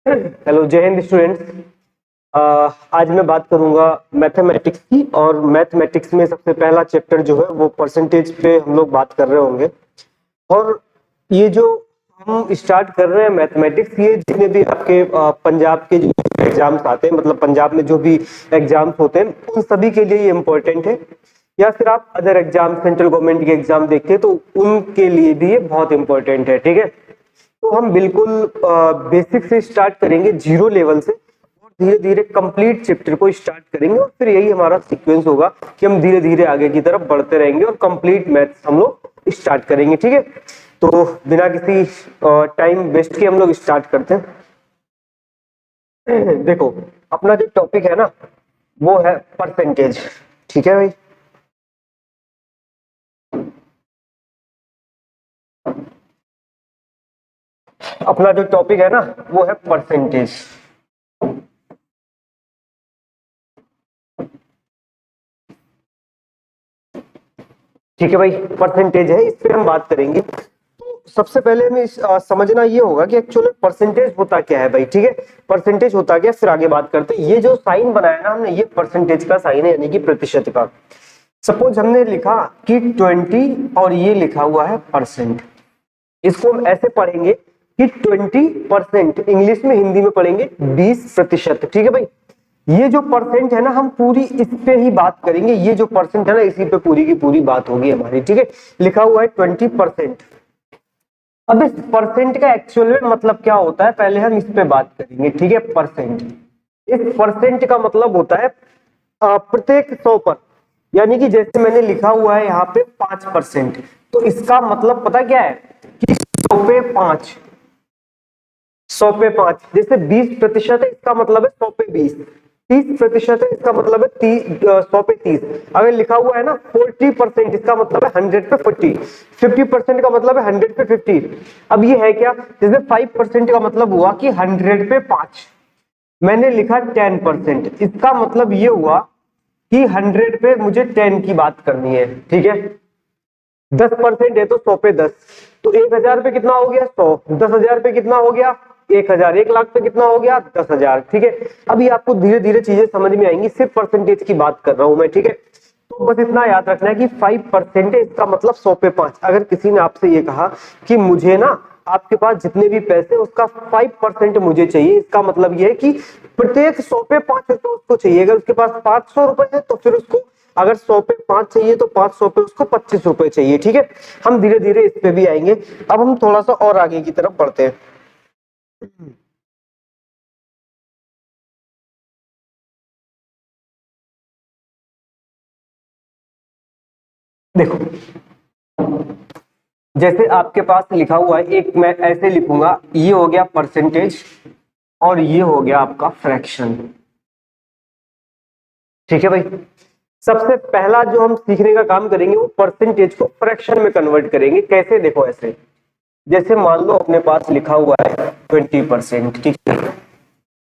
Hello, जय Hind students. आज मैं बात करूंगा मैथमेटिक्स की, और मैथमेटिक्स में सबसे पहला चैप्टर जो है वो परसेंटेज पे हम लोग बात कर रहे होंगे। और ये जो हम स्टार्ट कर रहे हैं मैथमेटिक्स, ये जितने भी आपके पंजाब के जो एग्जाम्स आते हैं, मतलब पंजाब में जो भी एग्जाम्स होते हैं उन सभी के लिए ये इम्पोर्टेंट है। या फिर आप अदर एग्जाम, सेंट्रल गवर्नमेंट के एग्जाम देखते हैं तो उनके लिए भी ये बहुत इंपॉर्टेंट है। ठीक है, तो हम बिल्कुल बेसिक से स्टार्ट करेंगे, जीरो लेवल से, और धीरे धीरे कंप्लीट चैप्टर को स्टार्ट करेंगे। और फिर यही हमारा सीक्वेंस होगा कि हम धीरे धीरे आगे की तरफ बढ़ते रहेंगे और कंप्लीट मैथ्स हम लोग स्टार्ट करेंगे। ठीक है, तो बिना किसी टाइम वेस्ट के हम लोग स्टार्ट करते हैं। देखो, अपना जो टॉपिक है ना वो है परसेंटेज। ठीक है भाई, अपना जो टॉपिक है ना वो है परसेंटेज। ठीक है भाई, परसेंटेज है, इस पे हम बात करेंगे। तो सबसे पहले हमें समझना ये होगा कि एक्चुअली परसेंटेज होता क्या है भाई। ठीक है, परसेंटेज होता क्या, फिर आगे बात करते हैं। ये जो साइन बनाया ना हमने, ये परसेंटेज का साइन है, यानी कि प्रतिशत का। सपोज हमने लिखा कि 20 और ये लिखा हुआ है परसेंट। इसको हम ऐसे पढ़ेंगे कि 20%, इंग्लिश में, हिंदी में पढ़ेंगे 20%। ठीक है भाई, ये जो परसेंट है ना, हम पूरी इस पे ही बात करेंगे। ये जो परसेंट है ना, इसी पे पूरी की पूरी बात होगी हमारी। ठीक है, लिखा हुआ है 20%। अब इस परसेंट का एक्चुअल में मतलब क्या होता है, पहले हम इस पे बात करेंगे। ठीक है, परसेंट, इस परसेंट का मतलब होता है प्रत्येक 100 पर, यानी कि जैसे मैंने लिखा हुआ है यहाँ पे 5%, तो इसका मतलब पता क्या है कि 100 पे 5, 100 पे 5। जैसे 20% है, इसका मतलब है 100 पे 20। 30% है, इसका मतलब है 100 पे 30। अगर लिखा हुआ है ना 40%, इसका मतलब है 100 पे 40। 50% का मतलब है 100 पे 50। अब ये है क्या, जैसे 5% का मतलब हुआ कि 100 पे 5। मैंने लिखा 10%, इसका मतलब ये हुआ कि 100 पे मुझे 10 की बात करनी है। ठीक है, 10% है तो 100 पे 10, तो 1000 पे कितना हो गया 100, 10,000 पे कितना हो गया 1000, 1 लाख पे कितना हो गया 10,000। ठीक है, अभी आपको धीरे धीरे चीजें समझ में आएंगी, सिर्फ परसेंटेज की बात कर रहा हूं मैं। ठीक है, तो बस इतना याद रखना है कि 5% है, इसका मतलब 100 पे 5। अगर किसी ने आपसे ये कहा कि मुझे ना आपके पास जितने भी पैसे उसका 5% मुझे चाहिए, इसका मतलब ये है कि प्रत्येक 100 पे 5 रुपए उसको चाहिए। अगर उसके पास 500 रुपए है तो फिर उसको, अगर 100 पे 5 चाहिए तो 500 पे उसको 25 रुपए चाहिए। ठीक है, हम धीरे धीरे इस पे भी आएंगे। अब हम थोड़ा सा और आगे की तरफ बढ़ते हैं। देखो, जैसे आपके पास लिखा हुआ है, एक मैं ऐसे लिखूंगा, ये हो गया परसेंटेज और ये हो गया आपका फ्रैक्शन। ठीक है भाई, सबसे पहला जो हम सीखने का काम करेंगे वो परसेंटेज को फ्रैक्शन में कन्वर्ट करेंगे। कैसे, देखो ऐसे, जैसे मान लो अपने पास लिखा हुआ है 20%। ठीक है,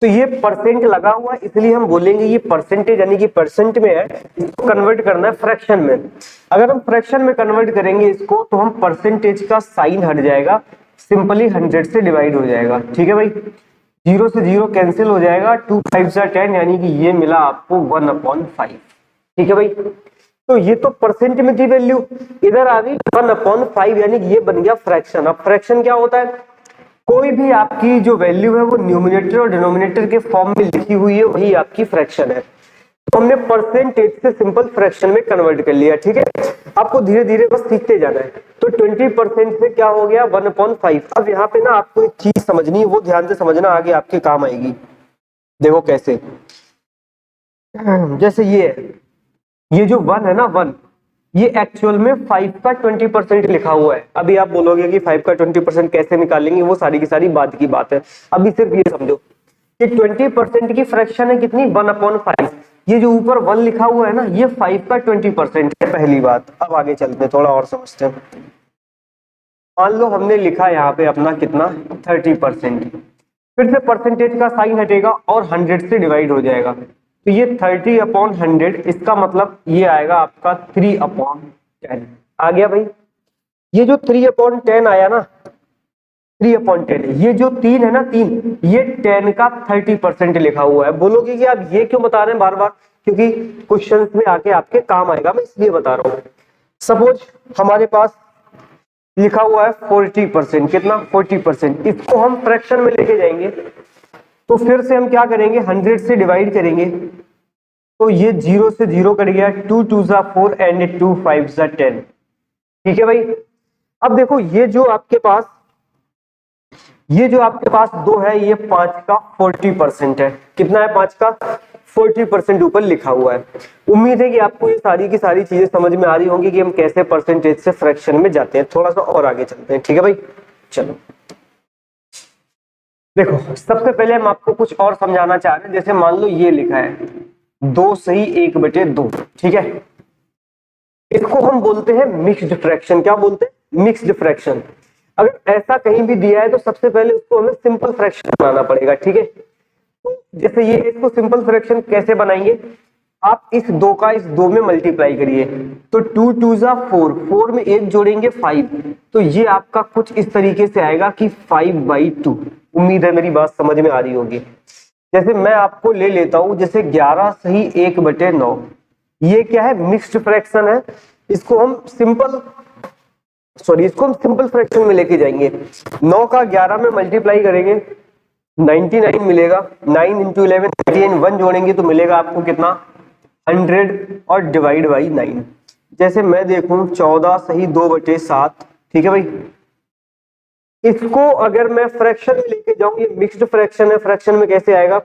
तो ये परसेंट लगा हुआ है, इसलिए हम बोलेंगे ये परसेंटेज, यानी कि परसेंट में है, इसको कन्वर्ट करना है फ्रैक्शन में। अगर हम फ्रैक्शन में कन्वर्ट करेंगे इसको, तो हम परसेंटेज का साइन हट जाएगा, सिंपली 100 से डिवाइड हो जाएगा। ठीक है भाई, जीरो से जीरो कैंसिल हो जाएगा, 2 5 10, यानी कि ये मिला आपको 1/5। ठीक है भाई, तो ये तो परसेंट में थी वैल्यू, इधर आ गई 1/5, यानी कि ये बन गया फ्रैक्शन। अब फ्रैक्शन क्या होता है, कोई भी आपकी जो वैल्यू है वो न्यूमिनेटर और डिनोमिनेटर के फॉर्म में लिखी हुई है, वही आपकी फ्रैक्शन है। तो हमने परसेंटेज से सिंपल फ्रैक्शन में कन्वर्ट कर लिया। ठीक है, आपको धीरे धीरे बस सीखते जाना है। तो 20% से क्या हो गया 1/5। अब यहाँ पे ना आपको एक चीज समझनी है, वो ध्यान से समझना, आगे आपके काम आएगी। देखो कैसे, जैसे ये है, ये जो 1 है ना 1, ये एक्चुअल में 5 का 20% लिखा हुआ है। अभी आप बोलोगे कि 5 का 20% कैसे निकालेंगे, वो सारी की सारी बात की बात है। अभी सिर्फ ये समझो कि 20% की फ्रैक्शन है कितनी, 1/5। ये जो ऊपर 1 लिखा हुआ है ना, ये 5 का 20% है, पहली बात। अब आगे चलते हैं, थोड़ा और समझते हैं। मान लो हमने लिखा यहाँ पे अपना कितना 30%, फिर से परसेंटेज का साइन हटेगा और 100 से डिवाइड हो जाएगा, तो ये 30/100, इसका मतलब ये आएगा आपका 3/10। आ गया भाई, ये जो 3/10 आया ना, 3/10। ये जो 3 है ना, 3, ये 10 का 30% लिखा हुआ है। बोलोगे कि आप ये क्यों बता रहे हैं बार बार, क्योंकि क्वेश्चंस में आके आपके काम आएगा, मैं इसलिए बता रहा हूं। सपोज हमारे पास लिखा हुआ है 40%, कितना 40%, इसको हम फ्रैक्शन में लेके जाएंगे तो फिर से हम क्या करेंगे, 100 से डिवाइड करेंगे तो ये 0 से 0 कट गया, 2 2 जा 4 एंड 2 5 जा 10। ठीक है भाई। अब देखो ये जो आपके पास दो है, ये 5 का 40% है। कितना है, 5 का 40% ऊपर लिखा हुआ है। उम्मीद है कि आपको ये सारी की सारी चीजें समझ में आ रही होंगी कि हम कैसे परसेंटेज से फ्रैक्शन में जाते हैं। थोड़ा सा और आगे चलते हैं, ठीक है भाई। चलो देखो, सबसे पहले हम आपको कुछ और समझाना चाह रहे हैं। जैसे मान लो ये लिखा है 2 सही 1/2, ठीक है, इसको हम बोलते हैं मिक्स्ड फ्रैक्शन। क्या बोलते हैं, मिक्स्ड फ्रैक्शन। अगर ऐसा कहीं भी दिया है तो सबसे पहले उसको हमें सिंपल फ्रैक्शन बनाना पड़ेगा, ठीक है। तो जैसे ये, इसको सिंपल फ्रैक्शन कैसे बनाएंगे, आप इस 2 का इस 2 में मल्टीप्लाई करिए तो 2 2 जा 4, 4 में 1 जोड़ेंगे 5, तो ये आपका कुछ इस तरीके से आएगा कि 5/2। उम्मीद है मेरी बात समझ में आ रही होगी। जैसे मैं आपको ले लेता हूं, जैसे 11 सही 1/9, ये क्या है, मिक्स्ड फ्रैक्शन है। इसको हम सिंपल फ्रैक्शन में लेके जाएंगे। 9 का 11 में मल्टीप्लाई करेंगे 99 मिलेगा, 9 इंटू 11 98, 1 जोड़ेंगे तो मिलेगा आपको कितना, 100 और डिवाइड बाई 9। जैसे मैं देखूं 14 सही 2/7, ठीक है भाई। इसको अगर मैं फ्रैक्शन में लेके जाऊं, ये मिक्स्ड फ्रैक्शन है, फ्रैक्शन में कैसे आएगा,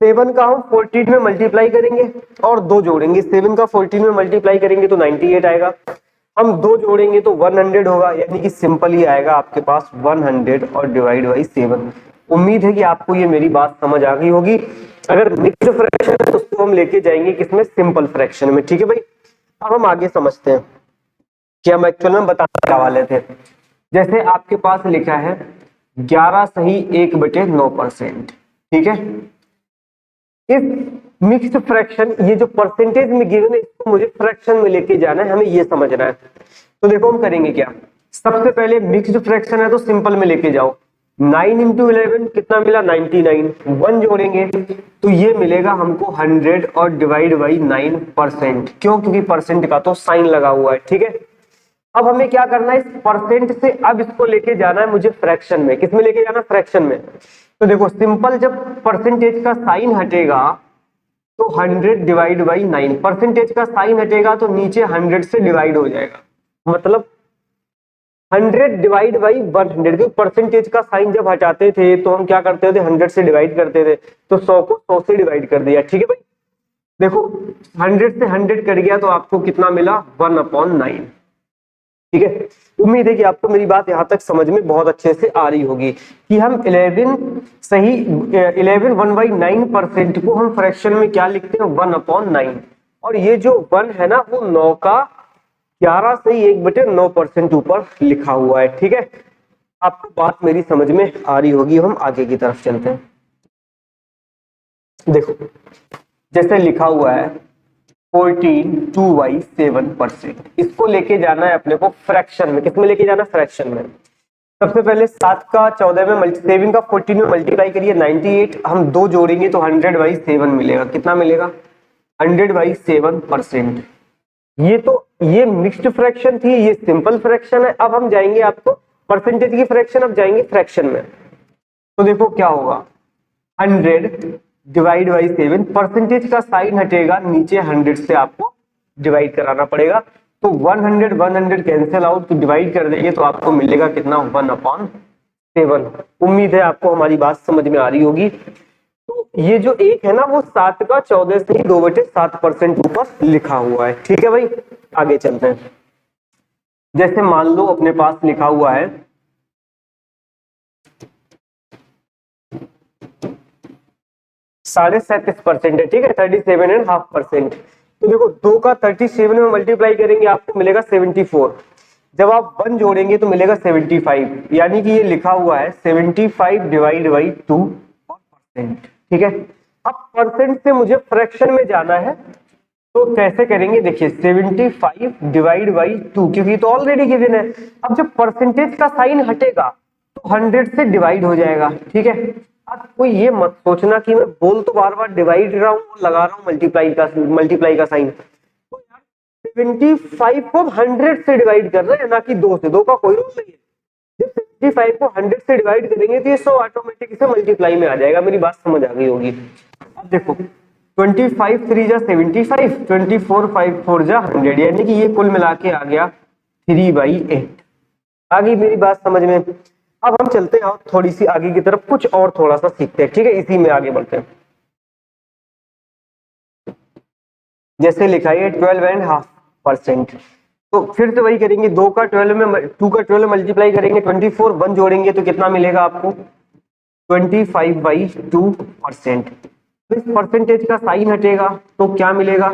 7 का हम 14 में मल्टीप्लाई करेंगे और 2 जोड़ेंगे, 7 का 14 में मल्टीप्लाई करेंगे तो 98 आएगा, हम 2 जोड़ेंगे तो 100 होगा, यानी कि सिंपल ही आएगा आपके पास 100 और डिवाइड बाई 7। उम्मीद है कि आपको ये मेरी बात समझ आ गई होगी। अगर मिक्स्ड फ्रैक्शन है तो उसको हम लेके जाएंगे किसमें, सिंपल फ्रैक्शन में, ठीक है भाई। अब हम आगे समझते हैं कि हम एक्चुअल में बताने क्या वाले थे। जैसे आपके पास लिखा है 11 सही 1/9%, ठीक है। इस मिक्स्ड फ्रैक्शन, ये जो परसेंटेज में गिवन है, इसको मुझे फ्रैक्शन में लेके जाना है, हमें ये समझना है। तो देखो हम करेंगे क्या, सबसे पहले मिक्स्ड फ्रैक्शन है तो सिंपल में लेके जाओ, 9 इंटू 11 कितना मिला, 99, 1 जोड़ेंगे तो ये मिलेगा हमको 100 और डिवाइड बाई 9%। क्यों, क्योंकि परसेंट का तो साइन लगा हुआ है, ठीक है। अब हमें क्या करना है, इस परसेंट से अब इसको लेके जाना है मुझे फ्रैक्शन में। किस में लेके जाना, फ्रैक्शन में। तो देखो सिंपल, जब परसेंटेज का साइन हटेगा तो 100 डिवाइड बाई 9, परसेंटेज का साइन हटेगा तो नीचे 100 से डिवाइड हो जाएगा, मतलब 100 डिवाइड बाई 100। क्योंकि परसेंटेज का साइन जब हटाते थे तो हम क्या करते थे, 100 से डिवाइड करते थे, तो 100 को 100 से डिवाइड कर दिया, ठीक है भाई। देखो 100 से 100 कट गया तो आपको कितना मिला, 1/9, ठीक है। उम्मीद है कि आपको मेरी बात यहां तक समझ में बहुत अच्छे से आ रही होगी कि हम 11 सही 11 1/9% को हम फ्रैक्शन में क्या लिखते हैं, 1/9। और ये जो 1 है ना, वो 9 का 11 सही 1/9% ऊपर लिखा हुआ है, ठीक है। आपको बात मेरी समझ में आ रही होगी। हम आगे की तरफ चलते हैं। देखो जैसे लिखा हुआ है 14 2/7%, इसको लेके जाना है अपने को फ्रैक्शन में। किसमें लेके जाना, फ्रैक्शन में। सबसे पहले 7 का 14 में 7 का 14 में मल्टीप्लाई करिए 98, हम 2 जोड़ेंगे तो 100/7 मिलेगा। कितना मिलेगा, 100/7%। ये मिक्स्ड फ्रैक्शन थी, ये सिंपल फ्रैक्शन है। अब हम जाएंगे आपको परसेंटेज की फ्रैक्शन, अब जाएंगे फ्रैक्शन में। तो देखो क्या होगा, 100 डिवाइड बाई 7, परसेंटेज का साइन हटेगा, नीचे 100 से आपको डिवाइड कराना पड़ेगा, तो 100 100 कैंसिल आउट, तो डिवाइड कर देंगे तो आपको मिलेगा कितना, 1/7। उम्मीद है आपको हमारी बात समझ में आ रही होगी। तो ये जो एक है ना, वो 7 का 14 से 2/7% ऊपर लिखा हुआ है, ठीक है भाई। आगे चलते हैं। जैसे मान लो अपने पास लिखा हुआ है 37.5% है, ठीक है, 37.5%। तो देखो 2 का 37 में मल्टीप्लाई करेंगे आपको मिलेगा 74, जब आप 1 जोड़ेंगे तो मिलेगा 75, यानी कि ये लिखा हुआ है 75 डिवाइड बाई 2%, ठीक है। अब परसेंट से मुझे फ्रैक्शन में जाना है, तो कैसे करेंगे, देखिए 75 डिवाइड बाई 2, क्योंकि तो ऑलरेडी गिवन है। अब जब परसेंटेज का साइन हटेगा तो 100 से डिवाइड हो जाएगा, ठीक है। अब कोई ये मत सोचना कि मैं बोल तो बार बार डिवाइड रहा हूँ और लगा रहा हूँ मल्टीप्लाई का साइन। तो यार 75 को 100 से डिवाइड कर रहे हैं, ना कि 2 से। 2 का कोई रूल नहीं है। जब 75 को 100 से डिवाइड करेंगे तो ये 100 ऑटोमेटिक से मल्टीप्लाई में आ जाएगा। मेरी बात समझ आ गई होगी। अब देखो 25 3 जा 75, 24 5 4 जा 100, यानी कि ये कुल मिला के आ गया 3/8। आ गई मेरी बात समझ में। अब हम चलते हैं और थोड़ी सी आगे की तरफ, कुछ और थोड़ा सा सीखते हैं, ठीक है। इसी में आगे बढ़ते हैं। जैसे लिखा है 12.5%, तो फिर से वही करेंगे। 2 का 12 में 2 का 12 मल्टीप्लाई करेंगे, 24 1 जोड़ेंगे तो कितना मिलेगा आपको? 25/2%। तो इस परसेंटेज का साइन हटेगा तो क्या मिलेगा?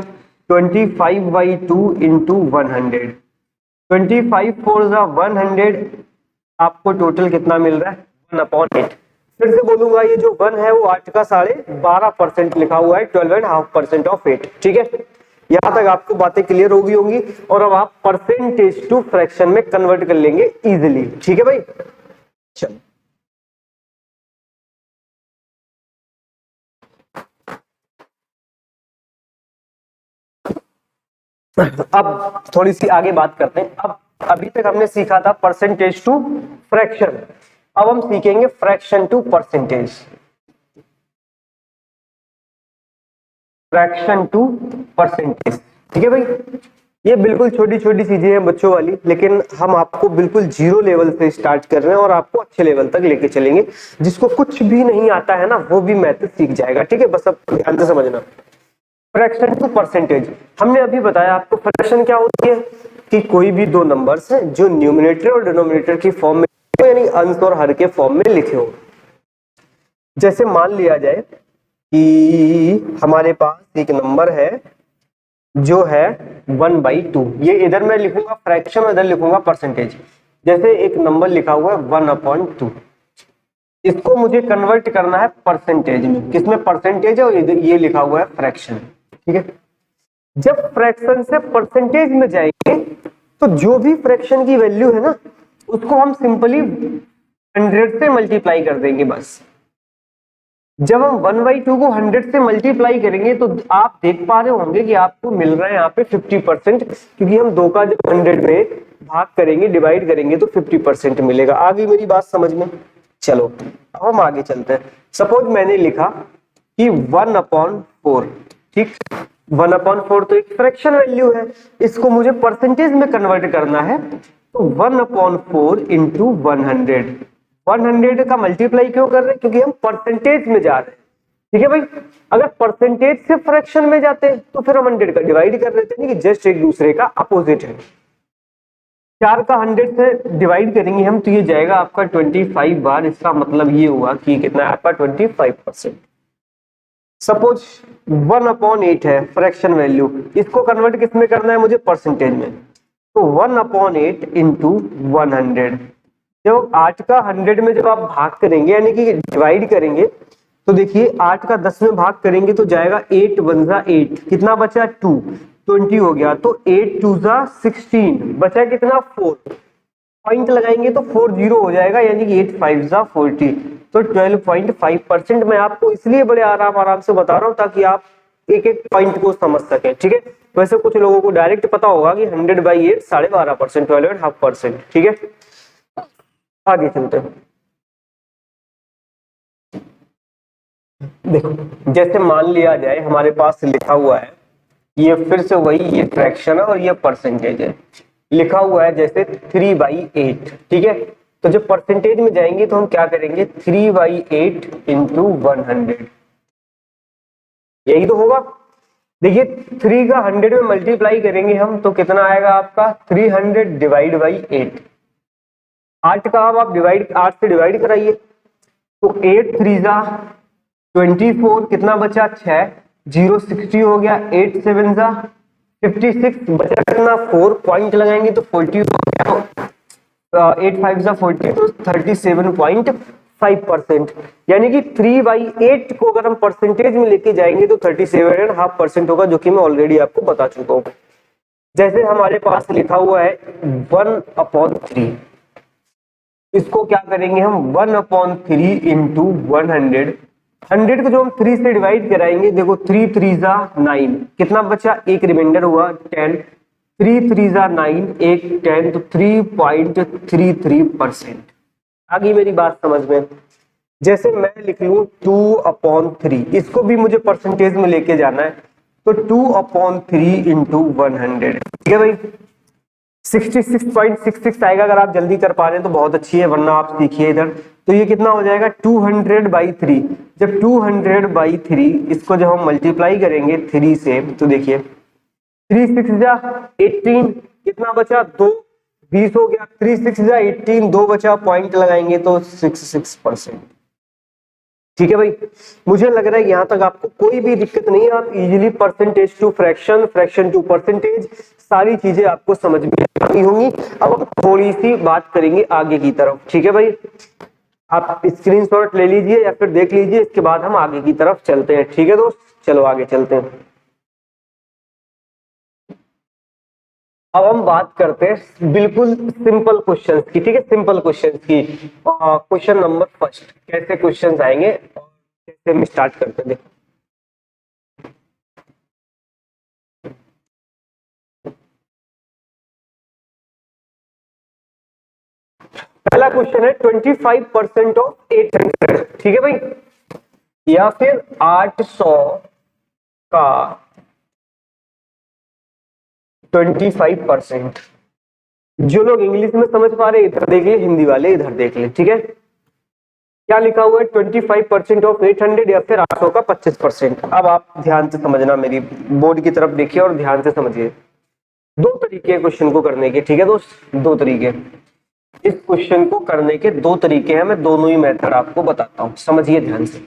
25/2 इंटू 100। 25 4 जा 100, आपको टोटल कितना मिल रहा है? 1/8। फिर से बोलूंगा, ये जो 1 है वो 8 का 12.5% लिखा हुआ है, 12.5% ऑफ 8, ठीक है। यहां तक आपको बातें क्लियर होगी होंगी। और अब आप परसेंटेज टू फ्रैक्शन में कन्वर्ट कर लेंगे इजिली, ठीक है भाई। चलो अब थोड़ी सी आगे बात करते हैं। अब अभी तक हमने सीखा था परसेंटेज टू फ्रैक्शन, अब हम सीखेंगे fraction to percentage. Fraction to percentage, ठीक है भाई। ये बिल्कुल छोटी छोटी चीजें हैं बच्चों वाली, लेकिन हम आपको बिल्कुल जीरो लेवल से स्टार्ट कर रहे हैं और आपको अच्छे लेवल तक लेके चलेंगे। जिसको कुछ भी नहीं आता है ना, वो भी मैथड सीख जाएगा, ठीक है। बस अब ध्यान से समझना। फ्रैक्शन टू परसेंटेज, हमने अभी बताया आपको फ्रैक्शन क्या होती है कि कोई भी दो नंबर्स हैं जो न्यूमरेटर और डिनोमिनेटर की फॉर्म में, यानी अंश और हर के फॉर्म में लिखे हो। जैसे मान लिया जाए कि हमारे पास एक नंबर है जो है 1/2। ये इधर मैं लिखूंगा फ्रैक्शन, इधर लिखूंगा परसेंटेज। जैसे एक नंबर लिखा हुआ है 1/2, इसको मुझे कन्वर्ट करना है परसेंटेज में। किसमें? परसेंटेज है, और ये लिखा हुआ है फ्रैक्शन, ठीक है। जब फ्रैक्शन से परसेंटेज में जाएंगे तो जो भी फ्रैक्शन की वैल्यू है ना, उसको हम सिंपली 100 से मल्टीप्लाई कर देंगे बस। जब हम 1/2 को 100 से मल्टीप्लाई करेंगे तो आप देख पा रहे होंगे कि आपको मिल रहा है यहाँ पे 50%, क्योंकि हम 2 का जब 100 में भाग करेंगे, डिवाइड करेंगे तो 50% मिलेगा। आ गई मेरी बात समझ में? चलो अब हम आगे चलते हैं। सपोज मैंने लिखा कि 1/4, ठीक। 1/4 तो एक फ्रैक्शन वैल्यू है, इसको मुझे परसेंटेज में कन्वर्ट करना है। तो 1/4 इंटू 100, 100 का मल्टीप्लाई क्यों कर रहे हैं? क्योंकि हम परसेंटेज में जा रहे हैं, ठीक है भाई। अगर परसेंटेज से फ्रैक्शन में जाते तो फिर हम 100 का डिवाइड कर रहे थे, नहीं कि जस्ट एक दूसरे का अपोजिट है। 4 का 100 से डिवाइड करेंगे हम तो ये जाएगा आपका 25 बार। इसका मतलब ये हुआ कि कितना है आपका 25%। सपोज 1/8 है फ्रैक्शन वैल्यू, इसको कन्वर्ट किस में करना है मुझे? परसेंटेज में। तो 1/8 इंटू 100, जब 8 का 100 में जब आप भाग करेंगे यानी कि डिवाइड करेंगे, तो देखिए 8 का 10 में भाग करेंगे तो जाएगा 8 1 जा 8, कितना बचा? 2, 20 हो गया। तो 8 2 जा 16, बचा कितना? 4। पॉइंट लगाएंगे तो 40 हो जाएगा, यानी कि 8 5 जा 40। तो 12.5%। मैं आपको इसलिए बड़े आराम से बता रहा हूं ताकि आप एक एक पॉइंट को समझ सकें, ठीक है। वैसे कुछ लोगों को डायरेक्ट पता होगा कि 100/8 12.5%, 12.5%, ठीक है। आगे चलते हैं। देखो जैसे मान लिया जाए हमारे पास लिखा हुआ है, ये फिर से वही, ये फ्रैक्शन है और ये परसेंटेज है। लिखा हुआ है जैसे 3/8, ठीक है। तो जब परसेंटेज में जाएंगे तो हम क्या करेंगे? 3/8 इंटू 100, यही तो होगा। देखिए 3 का 100 में मल्टीप्लाई करेंगे हम तो कितना आएगा आपका? 300 डिवाइड बाई 8। 8 का अब आप डिवाइड 8 से डिवाइड कराइए तो 8 3 जा 24, कितना बचा? 6, 0 60 हो गया। 8 7 जा 56, बचा कितना? 4। पॉइंट लगाएंगे तो 40 हो गया। 8 5 जा 40, तो 37.5%। यानी कि 3/8 को अगर हम परसेंटेज में लेके जाएंगे तो 37.5% होगा, जो कि मैं ऑलरेडी आपको बता चुका हूं। जैसे हमारे पास लिखा हुआ है 1/3, इसको क्या करेंगे हम 1/3 इंटू 100, 100 को जो हम 3 से डिवाइड कराएंगे, देखो 3 3 जा 9, कितना बचा, एक रिमाइंडर हुआ 10, 3 3 जा 9, एक 10, तो 3.33%। आ गई मेरी बात समझ में? जैसे मैं लिख लूं 2/3, इसको भी मुझे परसेंटेज में लेके जाना है, तो 2/3 इंटू 100, ठीक है भाई, 66.66 आएगा। अगर आप जल्दी कर पा रहे हैं तो बहुत अच्छी है, वरना आप सीखिए इधर। तो ये कितना हो जाएगा 200/3, जब 200/3 इसको जब हम मल्टीप्लाई करेंगे 3 से, तो देखिए 3 6 जा 18, कितना बचा 2, 20 हो गया, 3 6 जा 18, 2 बचा, पॉइंट लगाएंगे तो 66%। ठीक है भाई, मुझे लग रहा है यहां तक आपको कोई भी दिक्कत नहीं है, आप easily percentage to fraction, fraction to percentage, सारी चीजें आपको समझ में आती होंगी। अब हम थोड़ी सी बात करेंगे आगे की तरफ, ठीक है भाई, आप स्क्रीनशॉट ले लीजिए या फिर देख लीजिए, इसके बाद हम आगे की तरफ चलते हैं। ठीक है दोस्त, चलो आगे चलते हैं। अब हम बात करते हैं बिल्कुल सिंपल क्वेश्चंस की, ठीक है, सिंपल क्वेश्चंस की। क्वेश्चन नंबर फर्स्ट, कैसे क्वेश्चंस आएंगे और कैसे हम स्टार्ट करते हैं, देखो पहला क्वेश्चन है 25% ऑफ 800, ठीक है भाई, या फिर 800 का 25%। जो लोग इंग्लिश में समझ पा रहे इधर देख ले, हिंदी वाले इधर देख ले, ठीक है। क्या लिखा हुआ है 25% ऑफ 800 या फिर 800 का 25%। अब आप ध्यान से समझना, मेरी बोर्ड की तरफ देखिए और ध्यान से समझिए। दो तरीके क्वेश्चन को करने के, ठीक है दोस्त, दो तरीके। इस क्वेश्चन को करने के दो तरीके हैं, मैं दोनों ही मेथड आपको बताता हूं, समझिए ध्यान से।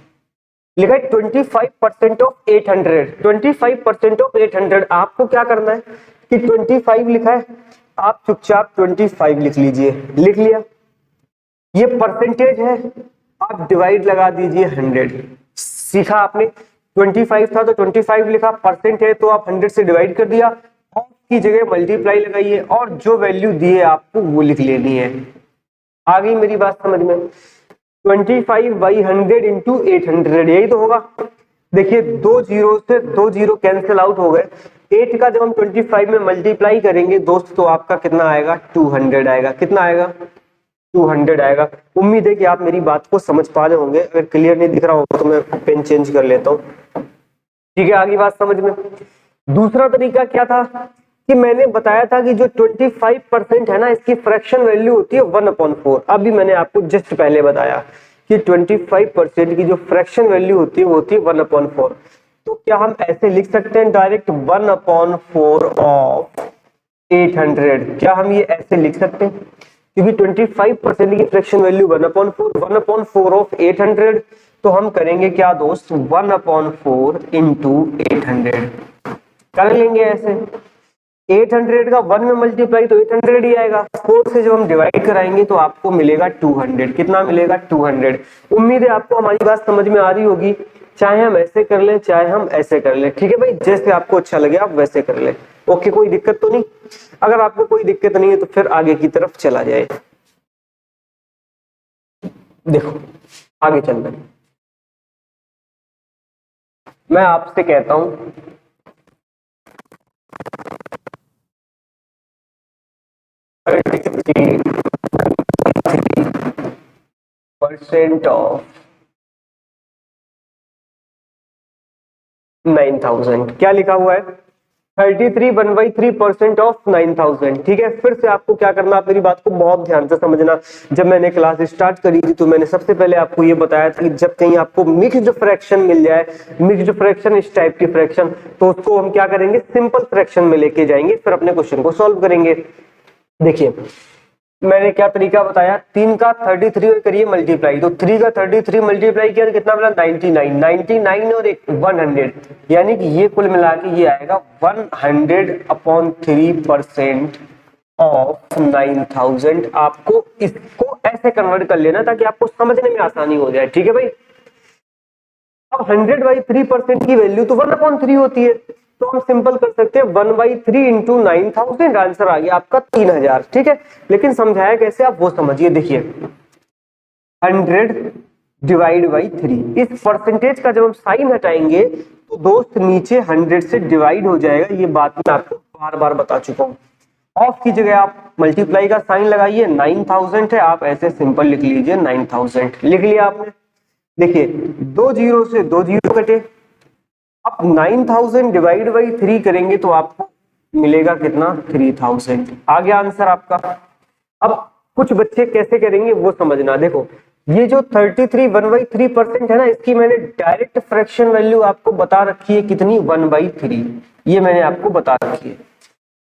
लिखा है 25% ऑफ 800, 25% ऑफ 800। आपको क्या करना है कि 25 लिखा है, आप चुपचाप 25 लिख लीजिए, लिख लिया, ये परसेंटेज है, आप डिवाइड लगा दीजिए 100। सीखा आपने, 25 था तो 25 लिखा, परसेंट है तो आप 100 से डिवाइड कर दिया, और की जगह मल्टीप्लाई लगाइए और जो वैल्यू दी है आपको वो लिख लेनी है। आ गई मेरी बात समझ में? 25/100 इंटू 800, यही तो होगा। देखिए दो जीरो से दो जीरो कैंसिल आउट हो गए, 8 का जब हम 25 में मल्टीप्लाई करेंगे दोस्त, तो आपका कितना आएगा 200 आएगा। कितना आएगा 200 आएगा। उम्मीद है कि आप मेरी बात को समझ पा रहे होंगे, अगर क्लियर नहीं दिख रहा होगा तो मैं पेन चेंज कर लेता हूँ, ठीक है। आगे बात समझ में। दूसरा तरीका क्या था कि मैंने बताया था कि जो 25% है ना, इसकी फ्रैक्शन वैल्यू होती है 1/4। अभी मैंने आपको जस्ट पहले बताया कि 25% की जो फ्रैक्शन वैल्यू होती है वो होती है 1/4। तो क्या हम ऐसे लिख सकते हैं डायरेक्ट 1/4 ऑफ 800? क्या हम ये ऐसे लिख सकते हैं? क्योंकि 25% की फ्रैक्शन वैल्यू 1/4 ऑफ 800, तो हम करेंगे क्या दोस्त 1/4 इंटू 800 कर लेंगे ऐसे। 800 का 1 में मल्टीप्लाई तो 800 ही आएगा, 4 से जब हम डिवाइड कराएंगे तो आपको मिलेगा 200। कितना मिलेगा 200। उम्मीद है आपको हमारी बात समझ में आ रही होगी, चाहे हम ऐसे कर लें चाहे हम ऐसे कर लें, ठीक है भाई, जैसे आपको अच्छा लगे आप वैसे कर लें। ओके, कोई दिक्कत तो नहीं? अगर आपको कोई दिक्कत नहीं है तो फिर आगे की तरफ चला जाए। देखो आगे चल रहे, मैं आपसे कहता हूं % ऑफ 9000, क्या लिखा हुआ है 33 ऑफ 9000, ठीक है। फिर से आपको क्या करना, आप मेरी बात को बहुत ध्यान से समझना। जब मैंने क्लास स्टार्ट करी थी तो मैंने सबसे पहले आपको ये बताया था कि जब कहीं आपको मिक्स्ड फ्रैक्शन मिल जाए, मिक्स्ड फ्रैक्शन इस टाइप की फ्रैक्शन, तो उसको हम क्या करेंगे सिंपल फ्रैक्शन में लेके जाएंगे, फिर अपने क्वेश्चन को सॉल्व करेंगे। देखिए मैंने क्या तरीका बताया, 3 का 33 करिए मल्टीप्लाई, तो 3 का 33 मल्टीप्लाई किया तो कितना मिला 99, 99 और 100, यानी कि ये कुल मिला के ये आएगा 100/3% ऑफ 9000। आपको इसको ऐसे कन्वर्ट कर लेना ताकि आपको समझने में आसानी हो जाए, ठीक है भाई। अब 100/3% की वैल्यू तो 1/3 होती है, तो हम सिंपल कर सकते हैं 1/3 इंटू 9000, आंसर आ गया आपका 3000। ठीक है, लेकिन समझाया कैसे आप वो समझिए। देखिए 100 डिवाइड बाई 3, इस परसेंटेज का जब हम साइन हटाएंगे तो दोस्त नीचे 100 से डिवाइड हो जाएगा, ये बात मैं आपको बार बार बता चुका हूँ। ऑफ की जगह आप मल्टीप्लाई का साइन लगाइए, 9000 है, आप ऐसे सिंपल लिख लीजिए 9000, लिख लिया आपने। देखिए 2 जीरो से 2 जीरो कटे, अब 9000 डिवाइड बाई 3 करेंगे तो आपको मिलेगा कितना, 3000, आ गया आंसर आपका। अब कुछ बच्चे कैसे करेंगे वो समझना। देखो ये जो 33 1/3% है ना, इसकी मैंने डायरेक्ट फ्रैक्शन वैल्यू आपको बता रखी है कितनी, 1/3, ये मैंने आपको बता रखी है।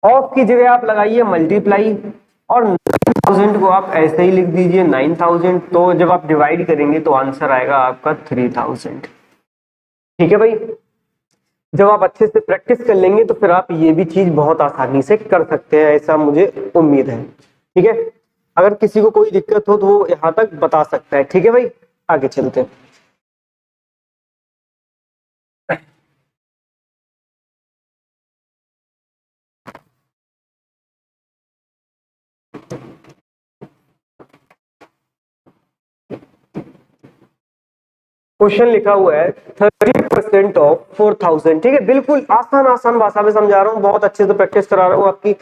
ऑफ की जगह आप लगाइए मल्टीप्लाई और 9000 को आप ऐसे ही लिख दीजिए 9000, तो जब आप डिवाइड करेंगे तो आंसर आएगा आपका 3000। ठीक है भाई, जब आप अच्छे से प्रैक्टिस कर लेंगे तो फिर आप ये भी चीज बहुत आसानी से कर सकते हैं, ऐसा मुझे उम्मीद है। ठीक है, अगर किसी को कोई दिक्कत हो तो वो यहां तक बता सकता है। ठीक है भाई, आगे चलते हैं। क्वेश्चन लिखा हुआ है 30% ऑफ 4000। ठीक है, बिल्कुल आसान आसान भाषा में समझा रहा हूँ, बहुत अच्छे से प्रैक्टिस करा रहा हूँ आपकी।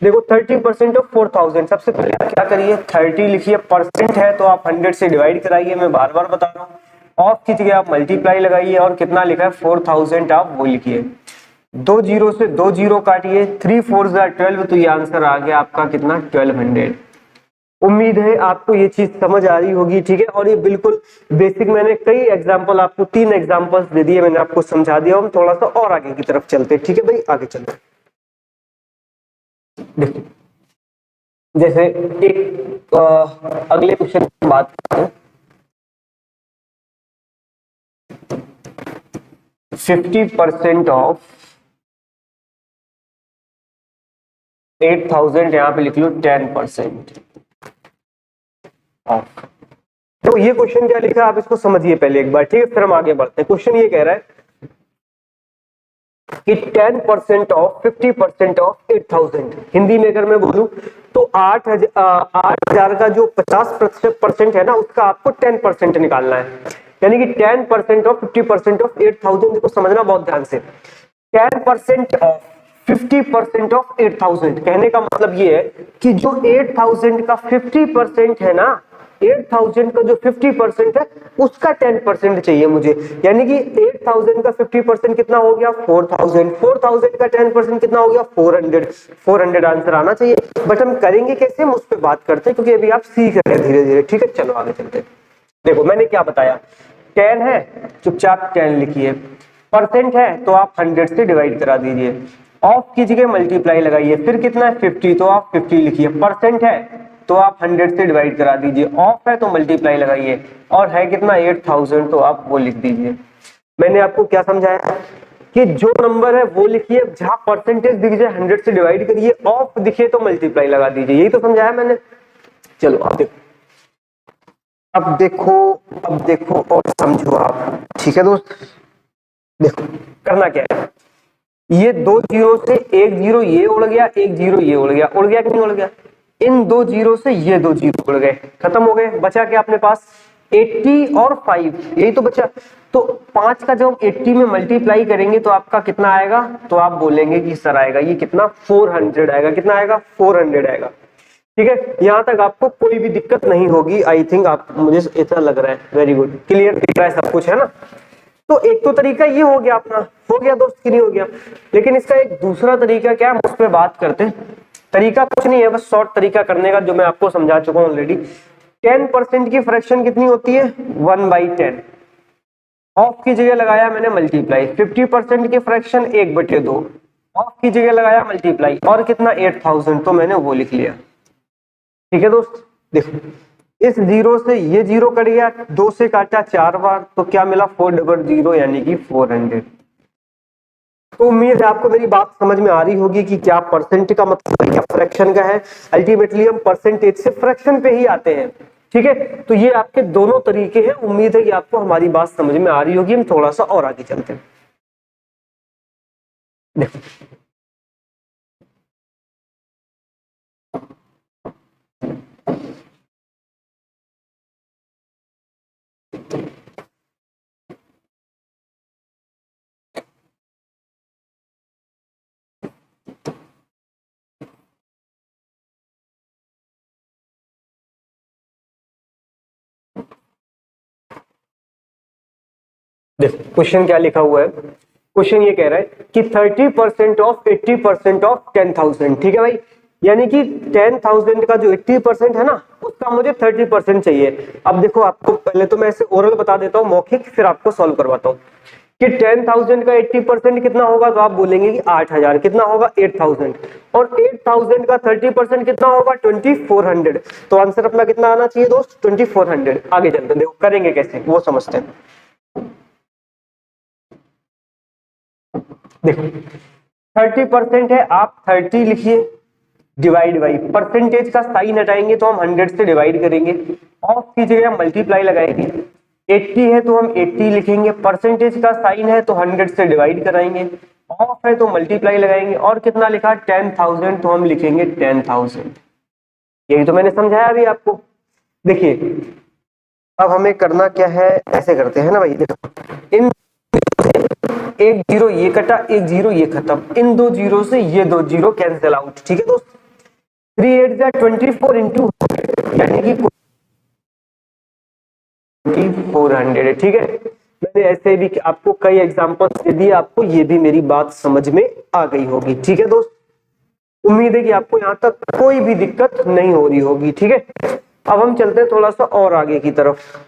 देखो 30% ऑफ 4000, सबसे पहले आप क्या करिए, 30 लिखिए, परसेंट है तो आप 100 से डिवाइड कराइए, मैं बार बार बता रहा हूँ। ऑफ की जगह आप मल्टीप्लाई लगाइए और कितना लिखा है 4000 आप वो लिखिए। 2 जीरो से 2 जीरो काटिए, 3 4 12, तो ये आंसर आ गया आपका कितना, 1200। उम्मीद है आपको ये चीज समझ आ रही होगी। ठीक है, और ये बिल्कुल बेसिक, मैंने कई एग्जांपल आपको 3 एग्जांपल्स दे दिए, मैंने आपको समझा दिया। हम थोड़ा सा और आगे की तरफ चलते हैं। ठीक है भाई, आगे चलते हैं। देखिए जैसे एक अगले क्वेश्चन की बात करते हैं, 50% ऑफ 8000, यहां पे लिख लो 10% ऑफ। तो ये क्वेश्चन क्या लिखा है आप इसको समझिए पहले एक बार। ठीक है, फिर हम आगे बढ़ते हैं। क्वेश्चन ये कह रहा है कि 10% ऑफ 50% ऑफ 8000, हिंदी में अगर मैं बोलूं तो 8000 का जो 50% है ना, उसका आपको 10% निकालना है। यानी कि 10% ऑफ 50% ऑफ 8000 को समझना बहुत ध्यान से। 10% ऑफ 50% ऑफ 8000, कहने का मतलब ये है कि जो 8000 का 50% है ना, 8000 का जो 50% है उसका 10% चाहिए मुझे। यानी कि 8000 का 50% कितना हो गया, 4000, 4000 का 10% कितना हो गया, 400, 400 आंसर आना चाहिए। बट हम करेंगे कैसे, हम उस पर बात करते हैं, क्योंकि अभी आप सीख रहे हैं धीरे धीरे। ठीक है, चलो आगे चलते हैं। देखो मैंने क्या बताया, 10 है, चुपचाप 10 लिखिए, परसेंट है तो आप 100 से डिवाइड करा दीजिए, ऑफ कीजिए, मल्टीप्लाई लगाइए, फिर कितना है 50, तो आप 50 लिखिए, परसेंट है तो आप 100 से डिवाइड करा दीजिए, ऑफ है तो मल्टीप्लाई लगाइए, और है कितना 8000, तो आप वो लिख दीजिए। मैंने आपको क्या समझाया कि जो नंबर है वो लिखिए, जहां परसेंटेज दिख जाए 100 से डिवाइड करिए, ऑफ दिखे तो मल्टीप्लाई लगा दीजिए, यही तो समझाया मैंने। चलो अब देखो और समझो आप। ठीक है दोस्त, देखो करना क्या है, ये 2 जीरो से 1 जीरो ये उड़ गया, 1 जीरो ये उड़ गया, उड़ गया कि नहीं उड़ गया, इन 2 जीरो से ये 2 जीरो उड़ गए, खत्म हो गए। बचा क्या अपने पास, 80 और 5, यही तो बचा। तो 5 का जब हम 80 में मल्टीप्लाई करेंगे तो आपका कितना आएगा, तो आप बोलेंगे कि सर आएगा ये कितना, 400 आएगा। कितना आएगा, 400 आएगा। ठीक है, यहां तक आपको कोई भी दिक्कत नहीं होगी, आई थिंक आप, मुझे ऐसा लग रहा है। वेरी गुड, क्लियर दिख रहा है सब कुछ, है ना। तो एक तो तरीका ये हो गया अपना, हो गया दोस्त कि नहीं हो गया। लेकिन इसका एक दूसरा तरीका क्या है, हम उस पर बात करते हैं। तरीका कुछ नहीं है, बस शॉर्ट तरीका करने का, जो मैं आपको समझा चुका हूं ऑलरेडी। 10% की फ्रैक्शन कितनी होती है, 1/10, ऑफ की जगह लगाया मैंने मल्टीप्लाई। 50% की फ्रैक्शन 1/2, ऑफ की जगह लगाया मल्टीप्लाई, और कितना 8000, तो मैंने वो लिख लिया। ठीक है दोस्त, देखो इस जीरो से ये जीरो कट गया, 2 से काटा 4 बार, तो क्या मिला 400, यानी कि 400। तो उम्मीद है आपको मेरी बात समझ में आ रही होगी कि क्या परसेंट का मतलब है, क्या फ्रैक्शन का है। अल्टीमेटली हम परसेंटेज से फ्रैक्शन पे ही आते हैं। ठीक है, तो ये आपके दोनों तरीके हैं। उम्मीद है कि आपको हमारी बात समझ में आ रही होगी। हम थोड़ा सा और आगे चलते हैं। देखो देखो क्वेश्चन क्या लिखा हुआ है। क्वेश्चन ये कह रहा है कि 30% ऑफ 80% ऑफ 10,000, ठीक है भाई। यानी कि 10,000 का जो 80% है ना, उसका मुझे 30% चाहिए। अब देखो, आपको पहले तो मैं ऐसे ओरल बता देता हूँ मौखिक, फिर आपको सॉल्व करवाता हूँ कि 10,000 का 80% कितना होगा। तो आप बोलेंगे कि 8,000। कितना होगा? 8,000। और 8,000 का 30% कितना होगा? 2,400। तो आंसर अपना कितना आना चाहिए दोस्त? 2,400। आगे चलते हैं, देखो करेंगे कैसे वो समझते हैं। देखो 30% है, आप 30 लिखिए, डिवाइड बाई, परसेंटेज का साइन हटाएंगे तो हम 100 से डिवाइड करेंगे, ऑफ की जगह मल्टीप्लाई लगाएंगे। 80 है तो हम 80 लिखेंगे, परसेंटेज का साइन है तो 100 से डिवाइड कराएंगे, ऑफ है तो मल्टीप्लाई लगाएंगे। और कितना लिखा? 10,000, तो हम लिखेंगे 10,000। यही तो मैंने समझाया अभी आपको। देखिए अब हमें करना क्या है, ऐसे करते हैं ना भाई। देखो इन एक जीरो ये कटा, एक जीरो ये खत्म, इन दो जीरो से ये दो जीरो कैंसिल आउट, ठीक है दोस्त। 3 8 जा 24 इंटू, यानी कि 2,400, ठीक है। मैंने ऐसे भी आपको कई एग्जांपल्स दे दिए, आपको ये भी मेरी बात समझ में आ गई होगी, ठीक है दोस्त। उम्मीद है कि आपको यहाँ तक कोई भी दिक्कत नहीं हो रही होगी, ठीक है। अब हम चलते हैं थोड़ा सा और आगे की तरफ।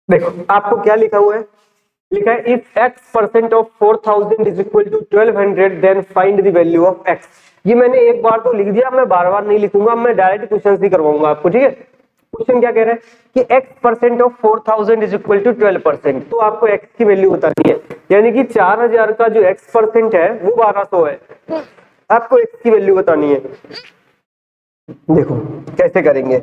देखो आपको क्या लिखा हुआ है, लिखा है if x% of 4,000 is equal to 1,200 then find the value of x। ये मैंने एक बार तो लिख दिया, मैं बार बार नहीं लिखूंगा, मैं डायरेक्ट क्वेश्चन ही करवाऊंगा आपको, ठीक है। क्वेश्चन क्या कह रहा है कि x% of 4,000 is equal to 12%, तो आपको x की वैल्यू बतानी है। यानी कि 4,000 का जो x% है वो 1,200 है, आपको x की वैल्यू बतानी है। देखो कैसे करेंगे,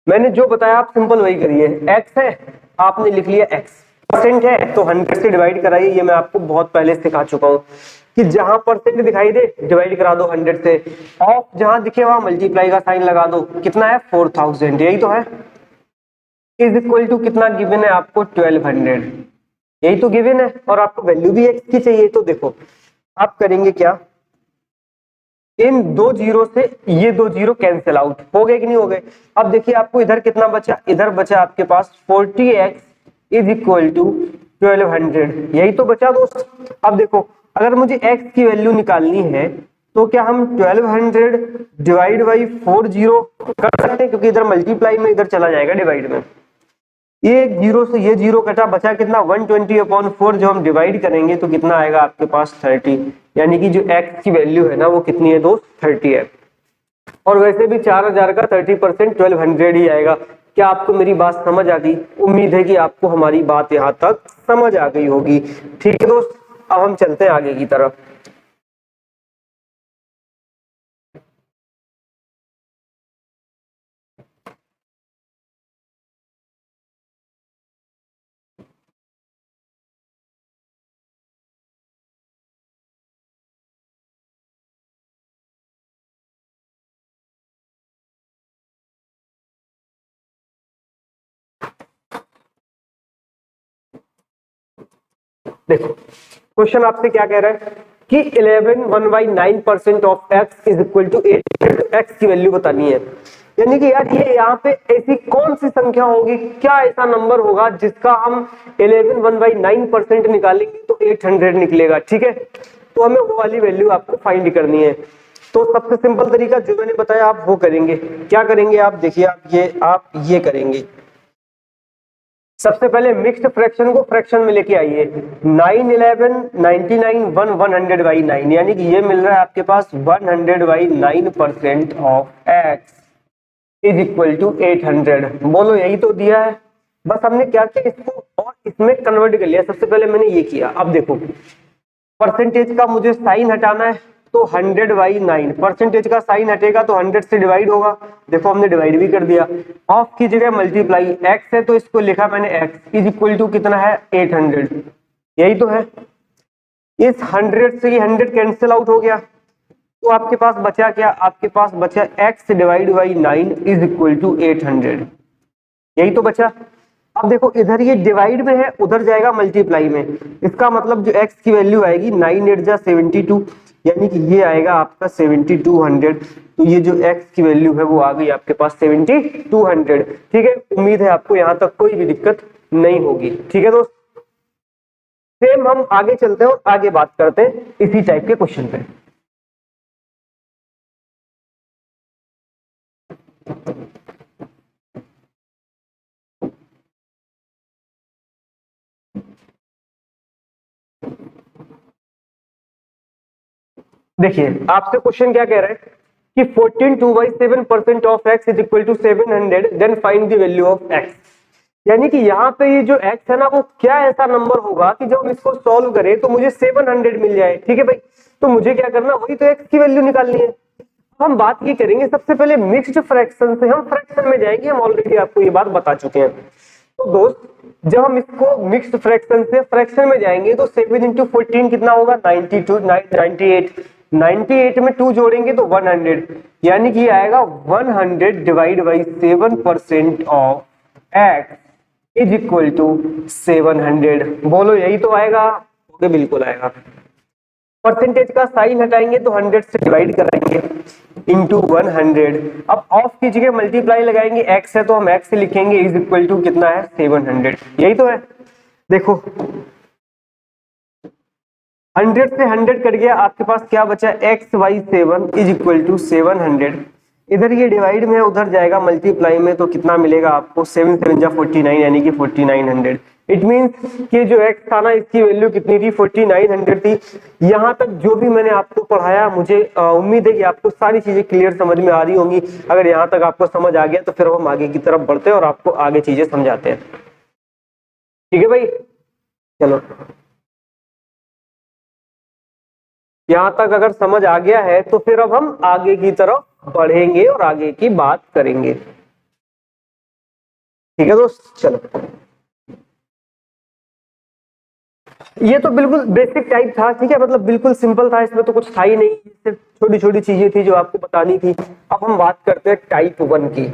मैंने जो बताया आप सिंपल वही करिए। x है, आपने लिख लिया x, परसेंट है तो 100 से डिवाइड कराइए। ये मैं आपको बहुत पहले सिखा चुका हूं कि जहां परसेंट दिखाई दे डिवाइड करा दो 100 से, ऑफ जहां दिखे वहां मल्टीप्लाई का साइन लगा दो। कितना है? 4,000, यही तो है। इज इक्वल टू कितना गिवन है आपको? 1,200, यही तो गिवन है। और आपको वैल्यू भी x की चाहिए, तो देखो आप करेंगे क्या, इन दो जीरो से ये दो जीरो कैंसिल आउट हो गए कि नहीं हो गए। अब देखिए आपको इधर कितना बचा, इधर बचा आपके पास 40x इज इक्वल टू 1,200, यही तो बचा दोस्त। अब देखो अगर मुझे x की वैल्यू निकालनी है तो क्या हम 1,200 डिवाइड बाई 40 कर सकते हैं, क्योंकि इधर मल्टीप्लाई में इधर चला जाएगा डिवाइड में। ये जीरो से ये जीरो कटा, बचा कितना? 120/4, जो हम डिवाइड करेंगे तो कितना आएगा आपके पास? 30। यानी कि जो x की वैल्यू है ना वो कितनी है दोस्त? 30 है। और वैसे भी 4,000 का 30% 1,200 ही आएगा। क्या आपको मेरी बात समझ आ गई? उम्मीद है कि आपको हमारी बात यहाँ तक समझ आ गई होगी, ठीक है दोस्त। अब हम चलते हैं आगे की तरफ। देखो क्वेश्चन आपसे क्या कह रहा है कि 11 1/9% of x is equal to 8, x की वैल्यू बतानी है। यानी कि यार ये यहाँ पे ऐसी कौन सी संख्या होगी, क्या ऐसा नंबर होगा जिसका हम 11 1/9% निकालेंगे तो 800 निकलेगा, ठीक है। तो हमें वो वाली वैल्यू आपको फाइंड करनी है। तो सबसे सिंपल तरीका जो मैंने बताया आप वो करेंगे। क्या करेंगे आप, देखिए आप ये करेंगे। सबसे पहले मिक्स्ड फ्रैक्शन को फ्रैक्शन में लेके आइए। 9 11 99 1 100 बाई 9, यानी कि ये मिल रहा है आपके पास 100 by 9% of x is equal to 800। बोलो यही तो दिया है। बस हमने क्या किया, इसको और इसमें कन्वर्ट कर लिया। सबसे पहले मैंने ये किया। अब देखो परसेंटेज का मुझे साइन हटाना है, तो 100 बाई 9, परसेंटेज का साइन हटेगा तो 100 से डिवाइड होगा। देखो हमने डिवाइड भी कर दिया। ऑफ की जगह मल्टीप्लाई, एक्स है तो इसको लिखा मैंने एक्स इज इक्वल टू कितना है 800, यही तो है। इस 100 से ये 100 कैंसिल आउट हो गया, तो आपके पास बचा क्या, आपके पास बचा x divide by 9 is equal to 800, यही तो बचा। अब देखो इधर ये डिवाइड में है, उधर जाएगा मल्टीप्लाई में। इसका मतलब जो x की वैल्यू आएगी 9 8 जा 72, यानी कि ये आएगा आपका 7200। तो ये जो x की वैल्यू है वो आ गई आपके पास 7200। ठीक है, उम्मीद है आपको यहाँ तक कोई भी दिक्कत नहीं होगी। ठीक है दोस्त, सेम हम आगे चलते हैं और आगे बात करते हैं इसी टाइप के क्वेश्चन पे। देखिए आपसे क्वेश्चन क्या कह रहा है कि 14 2/7% of x is equal to 700, then find the value of x। यानी कि यहाँ पे ये जो x है ना, वो क्या ऐसा नंबर होगा कि जब हम इसको सॉल्व करें तो मुझे 700 मिल जाए। ठीक है भाई, तो मुझे क्या करना, वही तो x की वैल्यू निकालनी है। हम बात ये करेंगे सबसे पहले मिक्स्ड फ्रैक्शन से, हम फ्रैक्शन में जाएंगे। हम ऑलरेडी आपको ये बात बता चुके हैं। तो दोस्त जब हम इसको मिक्स्ड फ्रैक्शन से फ्रैक्शन में जाएंगे तो 7 इंटू 14 कितना होगा 92 98 98 में 2 जोड़ेंगे तो 100, यानी कि आएगा 100 divide by 7% of x is equal to 700। बोलो यही तो आएगा, बिल्कुल आएगा। परसेंटेज का साइन हटाएंगे तो 100 से डिवाइड कराएंगे इंटू 100। अब ऑफ की जगह मल्टीप्लाई लगाएंगे, x है तो हम x से लिखेंगे इज इक्वल टू कितना है 700, यही तो है। देखो 100 से 100 कट गया, आपके पास क्या बचा x by 7 is equal to 700। इधर ये डिवाइड में है, उधर जाएगा मल्टीप्लाई में, तो कितना मिलेगा आपको 7 7 जा 49, यानी कि 4900। इट मींस कि जो x था ना, इसकी वैल्यू कितनी थी 4900 थी। यहाँ तक जो भी मैंने आपको पढ़ाया, मुझे उम्मीद है कि आपको सारी चीजें क्लियर समझ में आ रही होंगी। अगर यहाँ तक आपको समझ आ गया तो फिर हम आगे की तरफ बढ़ते हैं और आपको आगे चीजें समझाते हैं। ठीक है भाई, चलो यहाँ तक अगर समझ आ गया है तो फिर अब हम आगे की तरफ बढ़ेंगे और आगे की बात करेंगे। ठीक है दोस्त, चलो ये तो बिल्कुल बेसिक टाइप था। ठीक है, मतलब बिल्कुल सिंपल था, इसमें तो कुछ था ही नहीं, सिर्फ छोटी छोटी चीजें थी जो आपको बतानी थी। अब हम बात करते हैं टाइप 1 की,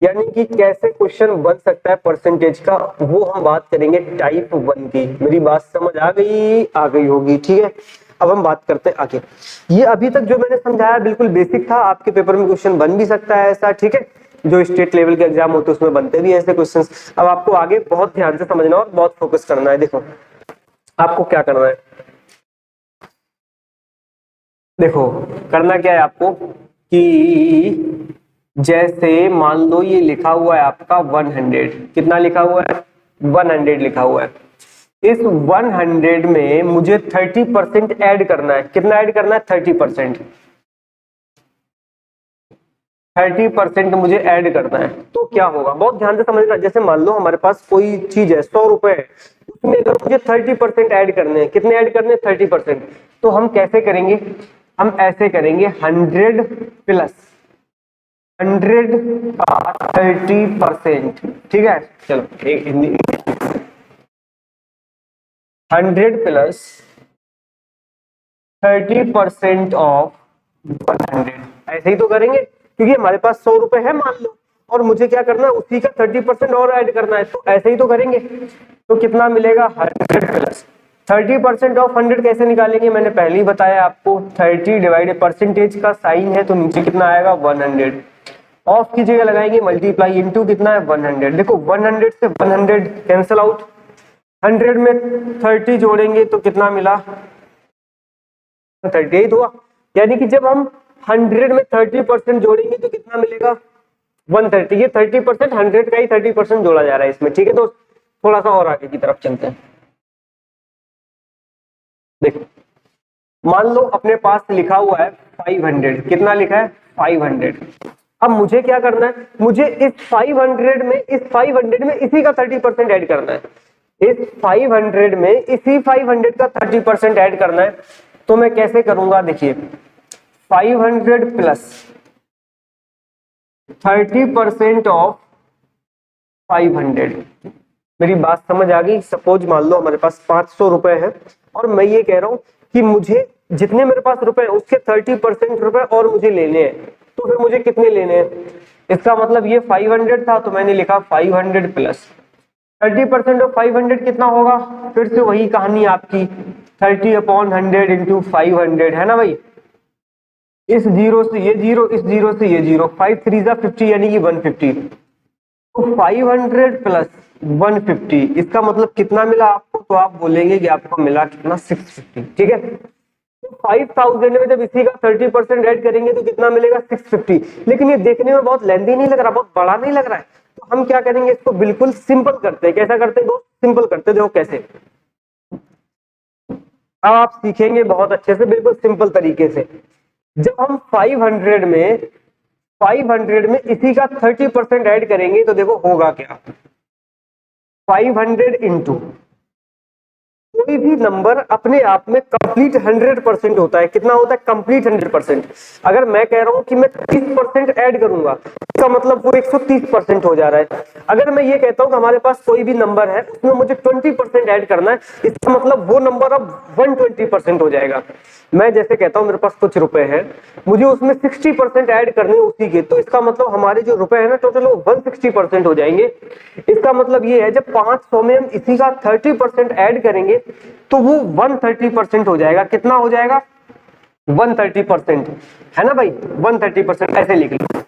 यानी कि कैसे क्वेश्चन बन सकता है परसेंटेज का, वो हम बात करेंगे टाइप 1 की। मेरी बात समझ आ गई होगी। ठीक है, अब हम बात करते हैं आगे। ये अभी तक जो मैंने समझाया बिल्कुल बेसिक था, आपके पेपर में क्वेश्चन बन भी सकता है ऐसा। ठीक है, जो स्टेट लेवल के एग्जाम होते हैं उसमें बनते भी ऐसे क्वेश्चंस। अब आपको आगे बहुत ध्यान से समझना और बहुत फोकस करना है। देखो आपको क्या करना है, देखो करना क्या है आपको कि जैसे मान लो ये लिखा हुआ है आपका 100, कितना लिखा हुआ है 100 लिखा हुआ है। इस 100 में मुझे 30% ऐड करना है। कितना ऐड करना है 30%, 30% मुझे ऐड करना है। तो क्या होगा, बहुत ध्यान से समझना। जैसे मान लो हमारे पास कोई चीज है 100 रुपए है, उसमें अगर मुझे 30% ऐड करने हैं, कितने ऐड करने हैं 30%, तो हम कैसे करेंगे, हम ऐसे करेंगे 100 प्लस 100 का 30%। ठीक है, चलो एक हिंदी 100 प्लस 30% ऑफ 100, ऐसे ही तो करेंगे क्योंकि हमारे पास 100 रुपए है मान लो, और मुझे क्या करना है उसी का 30% और ऐड करना है, तो ऐसे ही तो करेंगे। तो कितना मिलेगा 100 प्लस 30% ऑफ 100 कैसे निकालेंगे, मैंने पहले ही बताया आपको। 30 डिवाइडेड परसेंटेज का साइन है तो नीचे कितना आएगा 100, ऑफ की जगह लगाएंगे मल्टीप्लाई इंटू कितना है 100। देखो 100 से 100 कैंसिल आउट, 100 में 30 जोड़ेंगे तो कितना मिला 38 हुआ। यानी कि जब हम 100 में 30% जोड़ेंगे तो कितना मिलेगा 130। ये 30% 100 का ही 30% जोड़ा जा रहा है इसमें, ठीक है। तो थोड़ा सा और आगे की तरफ चलते हैं। देखो मान लो अपने पास लिखा हुआ है 500, कितना लिखा है 500। अब मुझे क्या करना है, मुझे इस 500 में इसी का 30% ऐड करना है। इस 500 में इसी 500 का 30% ऐड करना है। तो मैं कैसे करूंगा, देखिए 500 प्लस 30% ऑफ 500। मेरी बात समझ आ गई। सपोज मान लो हमारे पास 500 रुपए है और मैं ये कह रहा हूं कि मुझे जितने मेरे पास रुपए हैं उसके 30% रुपए और मुझे लेने हैं। तो फिर मुझे कितने लेने हैं, इसका मतलब ये 500 था तो मैंने लिखा 500 प्लस 30% ऑफ 500 कितना होगा, फिर से वही कहानी आपकी 30/100 इंटू 500 है ना भाई। इस जीरो से ये जीरो, इस जीरो से ये जीरो, 5 3 जा 50 यानी कि 150। तो 500 प्लस 150 इसका मतलब कितना मिला आपको, तो आप बोलेंगे कि आपको मिला कितना 650, ठीक है। तो 5000 में जब इसी का 30% ऐड करेंगे तो कितना मिलेगा 650। लेकिन ये देखने में बहुत लेंथी नहीं लग रहा, बहुत बड़ा नहीं लग रहा है। तो हम क्या करेंगे, इसको बिल्कुल सिंपल करते हैं। कैसा करते हैं दोस्त, सिंपल करते हैं। देखो कैसे, अब आप सीखेंगे बहुत अच्छे से, बिल्कुल सिंपल तरीके से। जब हम 500 में इसी का 30% ऐड करेंगे तो देखो होगा क्या, 500 इंटू कोई भी नंबर अपने आप में कंप्लीट 100% होता है। कितना होता है, कंप्लीट 100%। अगर मैं कह रहा हूं कि मैं 30% ऐड करूंगा, इसका मतलब वो 130% हो जा रहा है। अगर मैं ये कहता हूं कि हमारे पास कोई भी नंबर है उसमें मुझे 20% ऐड करना है, इसका मतलब वो नंबर अब 120% हो जाएगा। मैं जैसे कहता हूं मेरे पास कुछ रुपए हैं, मुझे उसमें 60% ऐड करने उसी के, तो इसका मतलब हमारे जो रुपए हैं ना टोटल वो 160% हो जाएंगे। इसका मतलब ये है जब 500 में हम इसी का 30% ऐड करेंगे तो वो 130% हो जाएगा। कितना हो जाएगा 130%, है ना भाई। 130% ऐसे लिख लो,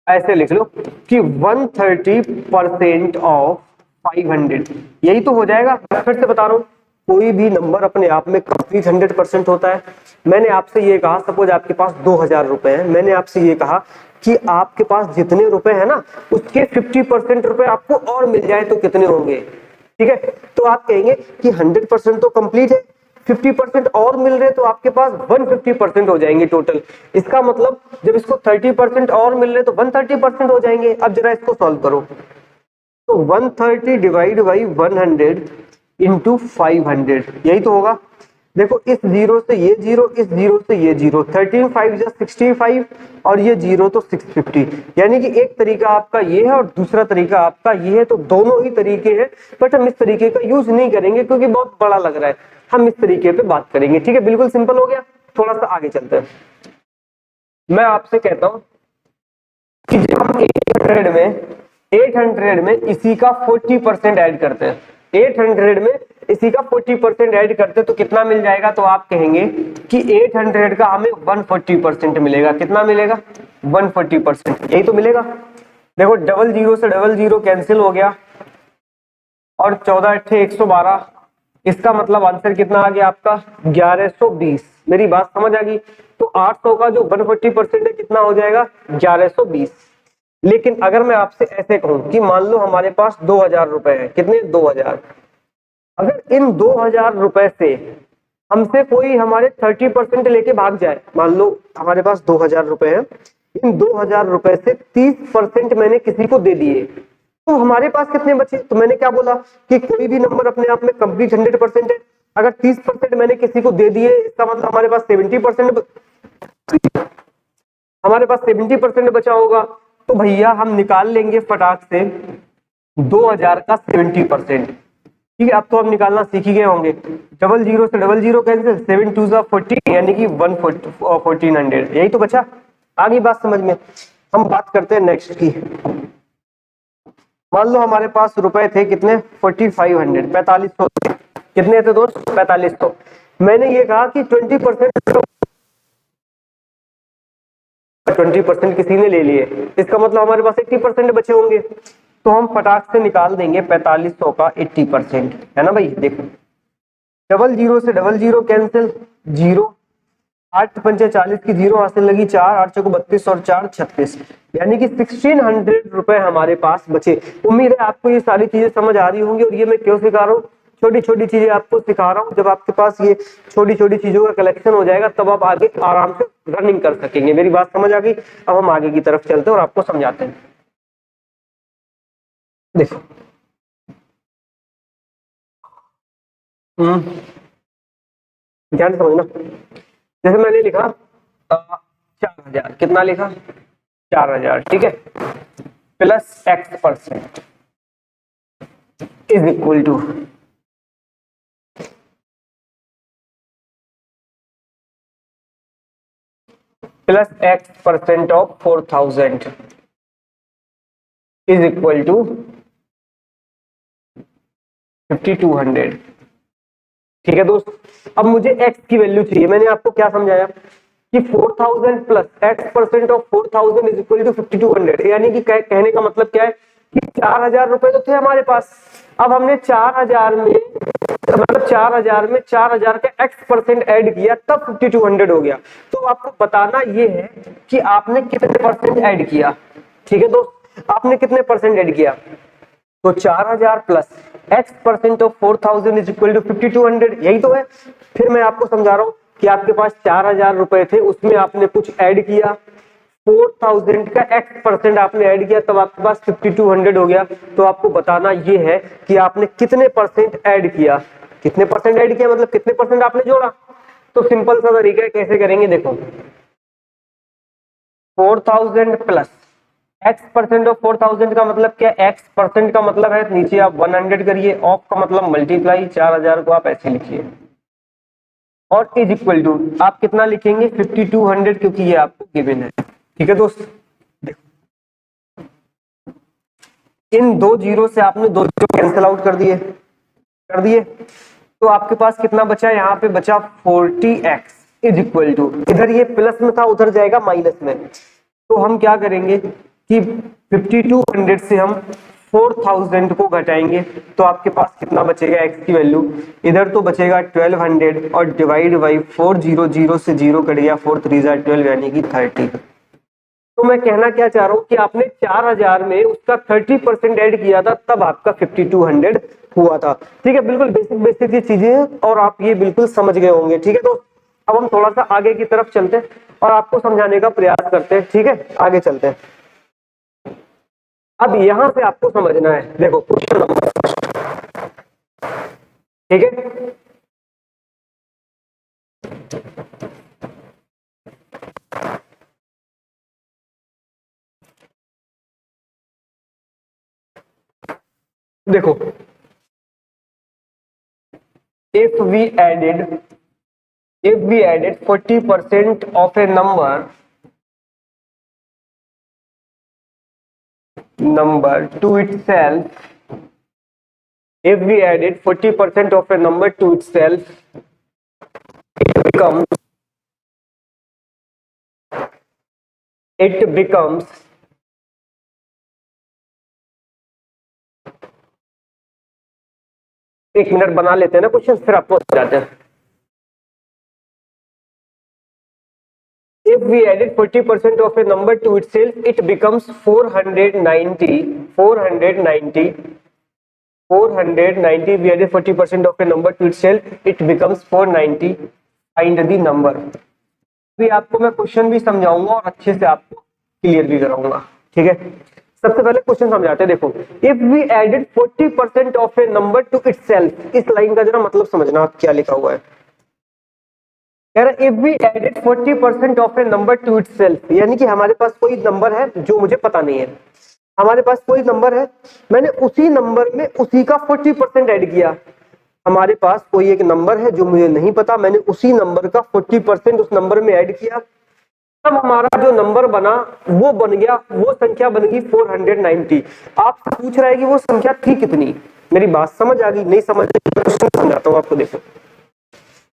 ऐसे लिख लो कि 130% ऑफ 500, यही तो हो जाएगा। मैं फिर से बता रहा हूं, कोई भी नंबर अपने आप में कंप्लीट 100% होता है। मैंने आपसे ये कहा, सपोज आपके पास 2000 रुपए हैं, मैंने आपसे ये कहा कि आपके पास जितने रुपए हैं ना उसके 50% रुपए आपको और मिल जाए तो कितने होंगे, ठीक है। तो आप कहेंगे कि 100% तो कंप्लीट है, 50% और मिल रहे तो आपके पास 150% हो जाएंगे टोटल। इसका मतलब जब इसको 30% और मिल रहे तो 130% हो जाएंगे। अब जरा इसको सॉल्व करो, तो 130 डिवाइड बाई 100 इंटू 500, यही तो होगा। देखो इस जीरो से ये जीरो, इस जीरो से ये जीरो, 13 5 जा 65 और ये जीरो तो 650। यानी कि एक तरीका आपका ये है और दूसरा तरीका आपका ये है, तो दोनों ही तरीके हैं। बट हम इस तरीके का यूज नहीं करेंगे क्योंकि बहुत बड़ा लग रहा है, हम इस तरीके पे बात करेंगे, ठीक है। बिल्कुल सिंपल हो गया। थोड़ा सा आगे चलते हैं। मैं आपसे कहता हूं कि जब हम 800 में इसी का 40% ऐड करते हैं, 800 में इसी का 40% ऐड करते तो कितना मिल जाएगा, तो आप कहेंगे कि 800 का हमें 140% मिलेगा। कितना मिलेगा 140%, यही तो मिलेगा। देखो डबल जीरो से डबल जीरो कैंसिल हो गया और 14 8 112, इसका मतलब आंसर कितना आ गया आपका 1120। मेरी बात समझ आ गई। तो 800 का जो 140% है कितना हो जाएगा 1120। लेकिन अगर मैं आपसे ऐसे कहूं कि मान लो हमारे पास 2000 रुपए है, कितने 2000, अगर इन 2000 रुपए से हमसे कोई हमारे 30% लेके भाग जाए, मान लो हमारे पास 2000 रुपए हैं, इन 2000 रुपए से 30% मैंने किसी को दे दिए, तो हमारे पास कितने बचे। तो मैंने क्या बोला कि कोई भी नंबर अपने आप में कंप्लीट 100% है। अगर 30% मैंने किसी को दे दिए, इसका मतलब हमारे पास 70% बचा होगा। तो भैया हम निकाल लेंगे फटाक से 2000 का 70%, ठीक है। अब तो हम निकालना सीख ही गए होंगे। डबल जीरो से डबल जीरो कैंसिल, 7 2 14 यानी कि 1400, यही तो बचा। आगे बात समझ में। हम बात करते हैं नेक्स्ट की। मान लो हमारे पास रुपए थे कितने 4500, 4500, कितने थे दोस्त 4500। मैंने ये कहा कि 20% किसी ने ले लिए, इसका मतलब हमारे पास 80% बचे होंगे। तो हम फटाक से निकाल देंगे 4500 का 80%, है ना भाई। देखो डबल जीरो से डबल जीरो कैंसिल, जीरो, 8 पंचे 40 की 0 हासिल लगी, 4 8 चौको 32 और 4 36, यानी कि 1600 रुपए हमारे पास बचे। उम्मीद है आपको ये सारी चीजें समझ आ रही होंगी। और ये मैं क्यों सिखा रहा हूँ, छोटी छोटी चीजें आपको सिखा रहा हूँ। जब आपके पास ये छोटी छोटी चीजों का कलेक्शन हो जाएगा तब आप आगे आराम से रनिंग कर सकेंगे। मेरी बात समझ आ गई? अब हम आगे की तरफ चलते हैं और आपको समझाते हैं। देखो ध्यान से समझना। जैसे मैंने लिखा 4000, कितना लिखा 4000, ठीक है, plus X% is equal to plus X% of 4000 is equal to 5200। ठीक है दोस्त, अब मुझे x की वैल्यू चाहिए। मैंने आपको क्या समझाया कि 4000 plus X% of 4000 is equal to 5200, यानी कि कहने का मतलब क्या है कि 4000 रुपए तो थे हमारे पास। अब हमने 4000 में मतलब 4000 का X% ऐड किया तब 5200 हो गया। तो आपको बताना ये है कि आपने कितने परसेंट ऐड किया। ठीक है दोस्त, आपने कितने परसेंट ऐड किया? तो 4000 plus X% of 4000 is equal to 5200, यही तो है। फिर मैं आपको समझा रहा हूं कि आपके पास 4000 रुपए थे, उसमें आपने कुछ ऐड किया, 4000 का X% आपने ऐड किया, तब आपके पास 5200 हो गया। तो आपको बताना ये है कि आपने कितने परसेंट ऐड किया। कितने परसेंट ऐड किया मतलब कितने परसेंट आपने जोड़ा। तो सिंपल सा तरीका है, कैसे करेंगे देखो, 4000 प्लस X% ऑफ 4000 का मतलब क्या, X% का मतलब है नीचे आप 100 करिए, ऑफ का मतलब मल्टीप्लाई, 4000 को आप ऐसे लिखिए, और इज इक्वल टू आप कितना लिखेंगे 5200, क्योंकि ये आपको गिवन है। ठीक है दोस्त, देखो इन दो जीरो से आपने दो जीरो कैंसिल आउट कर दिए, तो आपके पास कितना बचा, यहाँ पे बचा 40x इज इक्वल टू, इधर ये प्लस में था उधर जाएगा माइनस में। तो हम क्या करेंगे कि 5200 से हम 4000 को घटाएंगे, तो आपके पास कितना बचेगा x की वैल्यू, इधर तो बचेगा 1200 और डिवाइड बाई 400 से 0 कट गया, 4 3 12 यानी कि 30। तो मैं कहना क्या चाह रहा हूं कि आपने 4000 में उसका 30% ऐड किया था, तब आपका 5200 हुआ था। ठीक है, बिल्कुल बेसिक बेसिक ये चीजें हैं और आप ये बिल्कुल समझ गए होंगे। ठीक है, तो अब हम थोड़ा सा आगे की तरफ चलते हैं और आपको समझाने का प्रयास करते हैं। ठीक है, आगे चलते हैं। अब यहां से आपको समझना है, देखो क्वेश्चन नंबर, ठीक है, देखो if we added 40% of a number to itself, if we added 40% of a number to itself, it becomes एक मिनट बना लेते हैं ना क्वेश्चन, फिर आपको जाते हैं। If we added 40% of a number to itself, it becomes 490. 490. If we added 40% of a number to itself, it becomes 490. Find the number. अभी आपको मैं क्वेश्चन भी समझाऊंगा और अच्छे से आपको क्लियर भी कराऊंगा। ठीक है, सबसे पहले क्वेश्चन समझाते हैं। देखो, if we added 40% of a number to itself, इस लाइन का जरा मतलब समझना आप क्या लिखा हुआ है। कह रहा if we added 40% of a number to itself, यानी कि हमारे पास कोई नंबर है जो मुझे पता नहीं है, हमारे पास कोई नंबर है, मैंने उसी नंबर में उसी का 40% ऐड किया। हमारे पास कोई एक नंबर है जो मुझे नहीं पता, मैंने उसी नंबर का 40% उस नंबर में ऐड किया, तब हमारा जो नंबर बना वो बन गया, वो संख्या बन गई 490। आपसे पूछ रहा है कि वो संख्या थी कितनी। मेरी बात समझ आ गई? नहीं समझ समझाता हूँ आपको। देखो,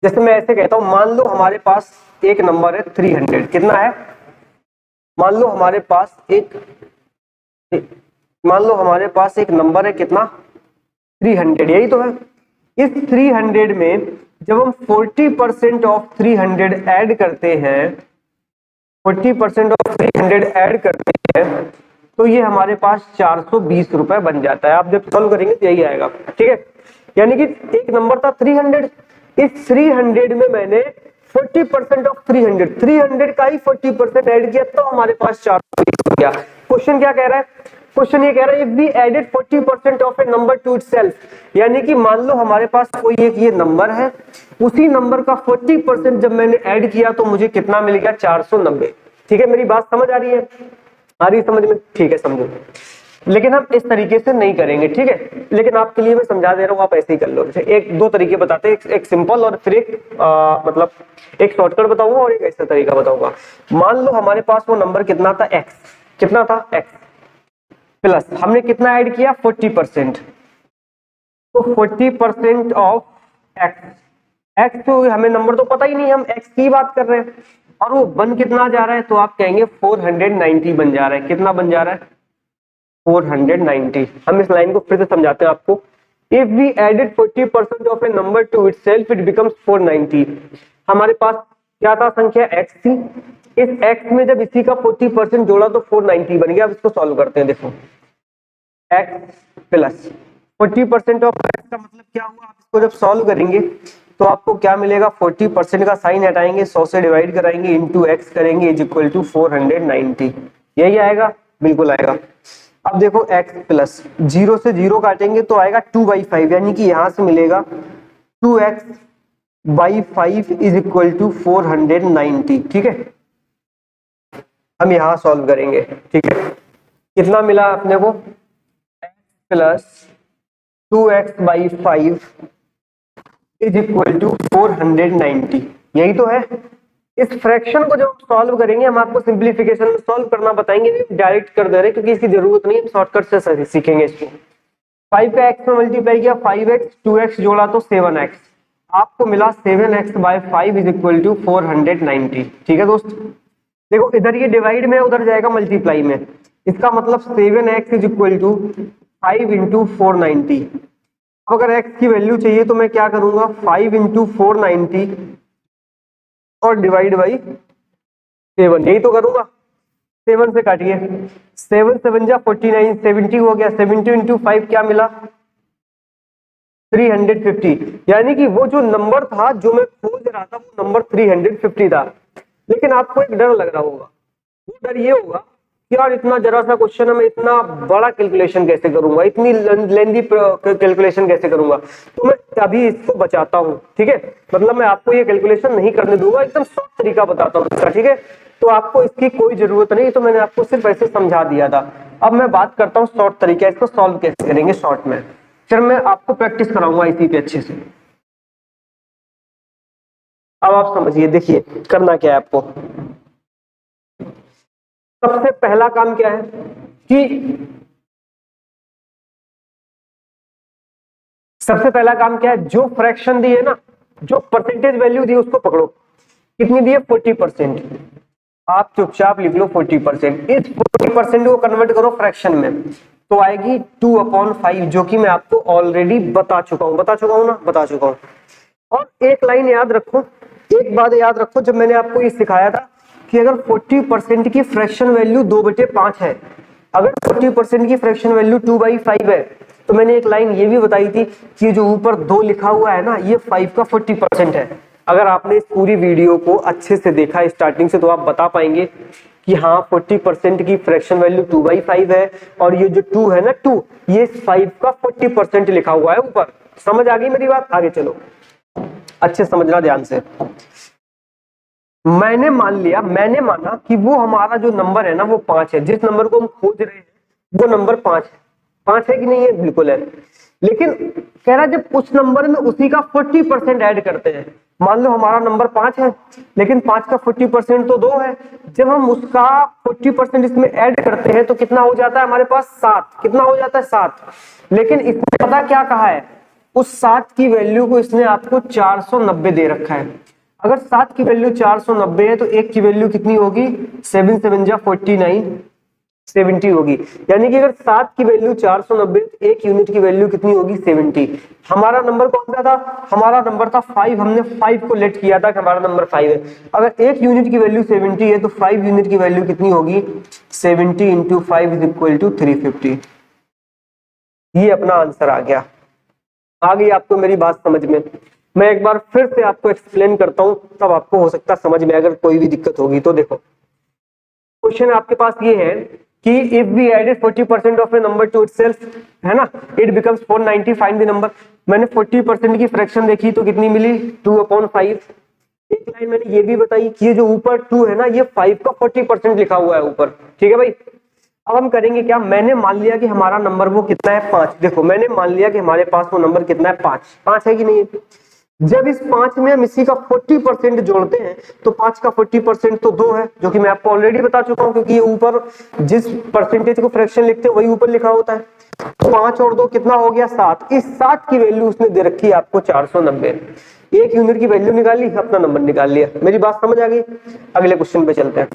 जैसे मैं ऐसे कहता हूं, मान लो हमारे पास एक नंबर है 300, कितना है, मान लो हमारे पास एक नंबर है कितना 300, यही तो है। इस 300 में जब हम 40% ऑफ 300 ऐड करते हैं, 40% ऑफ 300 ऐड करते हैं, तो ये हमारे पास 420 रुपए बन जाता है। आप जब सॉल्व करेंगे तो यही आएगा, ठीक है। यानी कि एक नंबर था 300, इस 300 में मैंने 40% ऑफ 300 का ही 40% ऐड किया, तो हमारे पास 420 हो गया। क्वेश्चन क्या कह रहा है? क्वेश्चन ये कह रहा है, if we added 40% of a number to itself, यानी कि मान लो हमारे पास कोई एक ये नंबर है, उसी नंबर का 40% जब मैंने ऐड किया तो मुझे कितना मिल गया? 490। ठीक है, मेरी बात समझ आ रही है? आ रही है समझ में? ठीक है, समझो। लेकिन हम इस तरीके से नहीं करेंगे, ठीक है, लेकिन आपके लिए मैं समझा दे रहा हूँ, आप ऐसे ही कर लो। एक दो तरीके बताते हैं, एक सिंपल और फिर एक मतलब एक शॉर्टकट बताऊंगा और एक ऐसा तरीका बताऊंगा। मान लो हमारे पास वो नंबर कितना था? x। कितना था? x प्लस हमने कितना ऐड किया? 40%। तो 40% ऑफ x तो हमें नंबर तो पता ही नहीं, हम x की बात कर रहे हैं, और वो बन कितना जा रहा है? तो आप कहेंगे 490 बन जा रहा है। कितना बन जा रहा है? 490। हम इस लाइन को फिर से समझाते हैं आपको। If we added 40% of a number to itself it becomes 490। हमारे पास क्या था? संख्या x थी, इस x में जब इसी का 40% जोड़ा तो 490 बन गया। अब इसको सॉल्व करते हैं। देखो x प्लस 40% ऑफ x का मतलब क्या हुआ? आप इसको जब सॉल्व करेंगे तो आपको क्या मिलेगा? 40% का साइन हटाएंगे, 100 से डिवाइड कराएंगे, इंटू x करेंगे, इज इक्वल टू 490। यही आएगा? बिल्कुल आएगा। अब देखो x प्लस 0 से 0 काटेंगे तो आएगा 2/5, यानी कि यहां से मिलेगा 2x/5 इज इक्वल टू 490। ठीक है, हम यहां सॉल्व करेंगे। ठीक है, कितना मिला अपने को? x प्लस 2x/5 इज इक्वल टू 490। यही तो है। इस फ्रैक्शन को जब सॉल्व करेंगे, हम आपको सिंपलीफिकेशन में सॉल्व करना बताएंगे, डायरेक्ट कर दे रहे हैं क्योंकि इसकी जरूरत नहीं है, हम शॉर्टकट से सीखेंगे इसको। 5 का x में मल्टीप्लाई किया, 5x, 2x जोड़ा तो 7x, आपको मिला 7x/5 इज इक्वल टू 490। ठीक है दोस्त, देखो इधर ये डिवाइड में, उधर जाएगा मल्टीप्लाई में, इसका मतलब 7x is equal to 5 into 490। अगर x की वैल्यू चाहिए तो मैं क्या करूंगा? 5 इंटू 490 और डिवाइड बाई 7, यही तो करूंगा। 7 से काटिए, 7 7 जा 49, 70 हो गया। 70 इंटू 5 क्या मिला? 350। यानी कि वो जो नंबर था जो मैं खोज रहा था वो नंबर 350 था। लेकिन आपको एक डर लग रहा होगा, वो डर ये होगा कि यार इतना जरा सा क्वेश्चन है, मैं इतना बड़ा कैलकुलेशन कैसे करूंगा, इतनी लेंदी कैलकुलेशन कैसे करूंगा? तो मैं अभी इसको बचाता हूँ। ठीक है, मतलब मैं आपको ये कैलकुलेशन नहीं करने दूंगा, एकदम शॉर्ट तरीका बताता हूँ इसका। ठीक है, तो आपको इसकी कोई जरूरत नहीं, तो मैंने आपको सिर्फ ऐसे समझा दिया था। अब मैं बात करता हूँ शॉर्ट तरीका, इसको सॉल्व कैसे करेंगे शॉर्ट में। फिर मैं आपको प्रैक्टिस कराऊंगा इसी पे अच्छे से। अब आप समझिए, देखिए करना क्या है आपको। सबसे पहला काम क्या है कि सबसे पहला काम क्या है, जो फ्रैक्शन दी है ना, जो परसेंटेज वैल्यू दी उसको पकड़ो। कितनी दी है? 40%। आप चुपचाप लिख लो 40%। इस 40% को कन्वर्ट करो फ्रैक्शन में, तो आएगी 2/5, जो कि मैं आपको ऑलरेडी बता चुका हूं ना, बता चुका हूं। और एक लाइन याद रखो, एक बात याद रखो, जब मैंने आपको ये सिखाया था कि अगर 40% की फ्रैक्शन वैल्यू 2/5 है, अगर 40% की फ्रैक्शन वैल्यू 2/5 है, तो मैंने एक लाइन ये भी बताई थी कि जो ऊपर 2 लिखा हुआ है ना, ये 5 का 40% है। अगर आपने इस पूरी वीडियो को अच्छे से देखा स्टार्टिंग से, तो आप बता पाएंगे कि हाँ 40% की फ्रैक्शन वैल्यू 2/5 है, और ये जो 2 है ना, 2 ये 5 का 40% लिखा हुआ है ऊपर। समझ आ गई मेरी बात? आगे चलो, अच्छे समझना ध्यान से। मैंने माना कि वो हमारा जो नंबर है ना वो 5 है, जिस नंबर को हम खोज रहे हैं वो नंबर 5 है। 5 है कि नहीं है? बिल्कुल है। लेकिन कह रहा जब उस नंबर में उसी का 40% ऐड करते हैं, मान लो हमारा नंबर 5 है, लेकिन 5 का 40% तो 2 है, जब हम उसका 40% इसमें ऐड करते हैं तो कितना हो जाता है हमारे पास? 7। कितना हो जाता है? 7। लेकिन इसने पता क्या कहा है? उस 7 की वैल्यू को इसने आपको 490 दे रखा है। अगर 7 की वैल्यू 490 है तो 1 की वैल्यू कितनी होगी? 7 7 जा 49, 70 होगी। यानी कि अगर 7 की वैल्यू 490, 1 यूनिट की वैल्यू कितनी होगी 70। हमारा नंबर कौन सा था, हमारा नंबर था 5, हमने 5 को लेट किया था कि हमारा नंबर 5 है। अगर 1 यूनिट की वैल्यू 70 है तो 5 यूनिट की वैल्यू कितनी होगी, 70 इंटू 5 इज इक्वल टू 350। ये अपना आंसर आ गया। आ गई आपको मेरी बात समझ में? मैं एक बार फिर से आपको एक्सप्लेन करता हूं, तब आपको हो सकता है समझ में अगर कोई भी दिक्कत होगी तो। देखो क्वेश्चन आपके पास ये है कि if we added 40% of a number to itself, है ना, it becomes 490, find the number. मैंने 40% की फ्रैक्शन देखी तो कितनी मिली, 2/5। एक लाइन मैंने ये भी बताई कि ये जो ऊपर 2 है ना, ये 5 का 40% लिखा हुआ है ऊपर, ठीक है भाई। अब हम करेंगे क्या, मैंने मान लिया कि हमारा नंबर वो कितना है 5। देखो मैंने मान लिया कि हमारे पास वो नंबर कितना है 5, 5 है कि नहीं है। जब इस 5 में हम इसी का 40% जोड़ते हैं तो 5 का 40% तो 2 है, जो कि मैं आपको ऑलरेडी बता चुका हूं, क्योंकि ये ऊपर जिस परसेंटेज को फ्रैक्शन लिखते हैं वही ऊपर लिखा होता है। 5 और 2 कितना हो गया 7। इस 7 की वैल्यू उसने दे रखी है आपको 490। 1 यूनिट की वैल्यू निकाली, अपना नंबर निकाल लिया। मेरी बात समझ आ गई? अगले क्वेश्चन पे चलते हैं।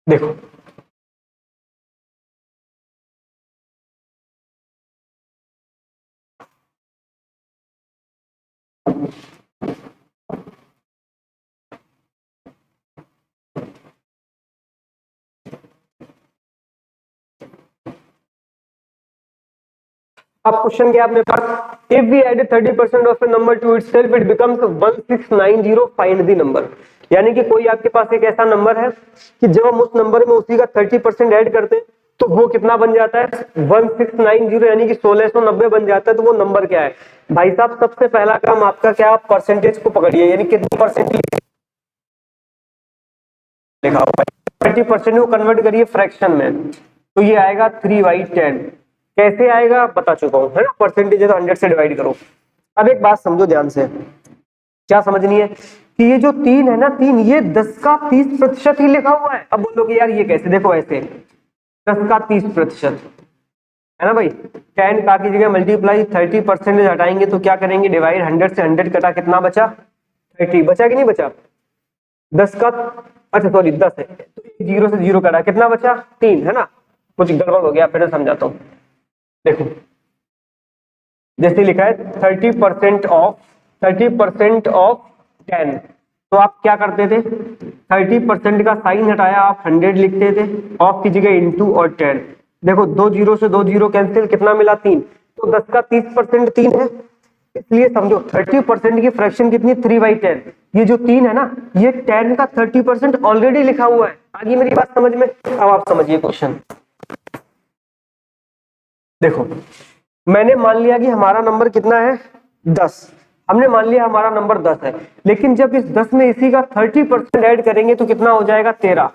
देखो अब क्वेश्चन क्या है अपने पास, if we add 30% of a number to itself it becomes 1690, find the number. यानी कि कोई आपके पास एक ऐसा नंबर है कि जब हम उस नंबर में उसी का 30% ऐड करते हैं तो वो कितना बन जाता है 1690, यानी कि 1690 बन जाता है। तो वो नंबर क्या है भाई साहब? सबसे पहला काम आपका क्या, परसेंटेज को पकड़िए, यानी कितनी परसेंट लिखा हुआ है, 30% को कन्वर्ट करिए फ्रैक्शन में, तो ये आएगा 3/10। कैसे आएगा बता चुका हूं, है ना। परसेंटेज है तो 100 से डिवाइड करो। अब एक बात समझो ध्यान से, क्या समझनी है कि ये जो 3 है ना, 3 ये 10 का 30% ही लिखा हुआ है। अब बोलोगे यार ये कैसे, देखो ऐसे 10 का 30%, है ना भाई। 10 का की जगह मल्टीप्लाई 30% हटाएंगे तो क्या करेंगे, डिवाइड 100 से 100 कटा, कितना बचा 30। बचा कि नहीं बचा? 10 का, अच्छा सॉरी 10 है तो 0 से 0 कटा, कितना बचा 3, है ना। कुछ गड़बड़ हो गया, फिर समझाता हूँ। देखो जैसे लिखा है 30% ऑफ 10, तो आप क्या करते थे, 30% का साइन हटाया, आप 100 लिखते थे, ऑफ की जगह इंटू और 10। देखो 2 0 से 2 0 कैंसिल, कितना मिला 3। तो 10 का 30% 3 है, इसलिए समझो 30% की फ्रैक्शन कितनी, 3/10। ये जो 3 है ना, ये 10 का 30% ऑलरेडी लिखा हुआ है। आगे मेरी बात समझ में? अब आप समझिए क्वेश्चन। देखो मैंने मान लिया कि हमारा नंबर कितना है 10, हमने मान लिया हमारा नंबर 10 है, लेकिन जब इस 10 में इसी का 30% ऐड करेंगे तो कितना हो जाएगा 13,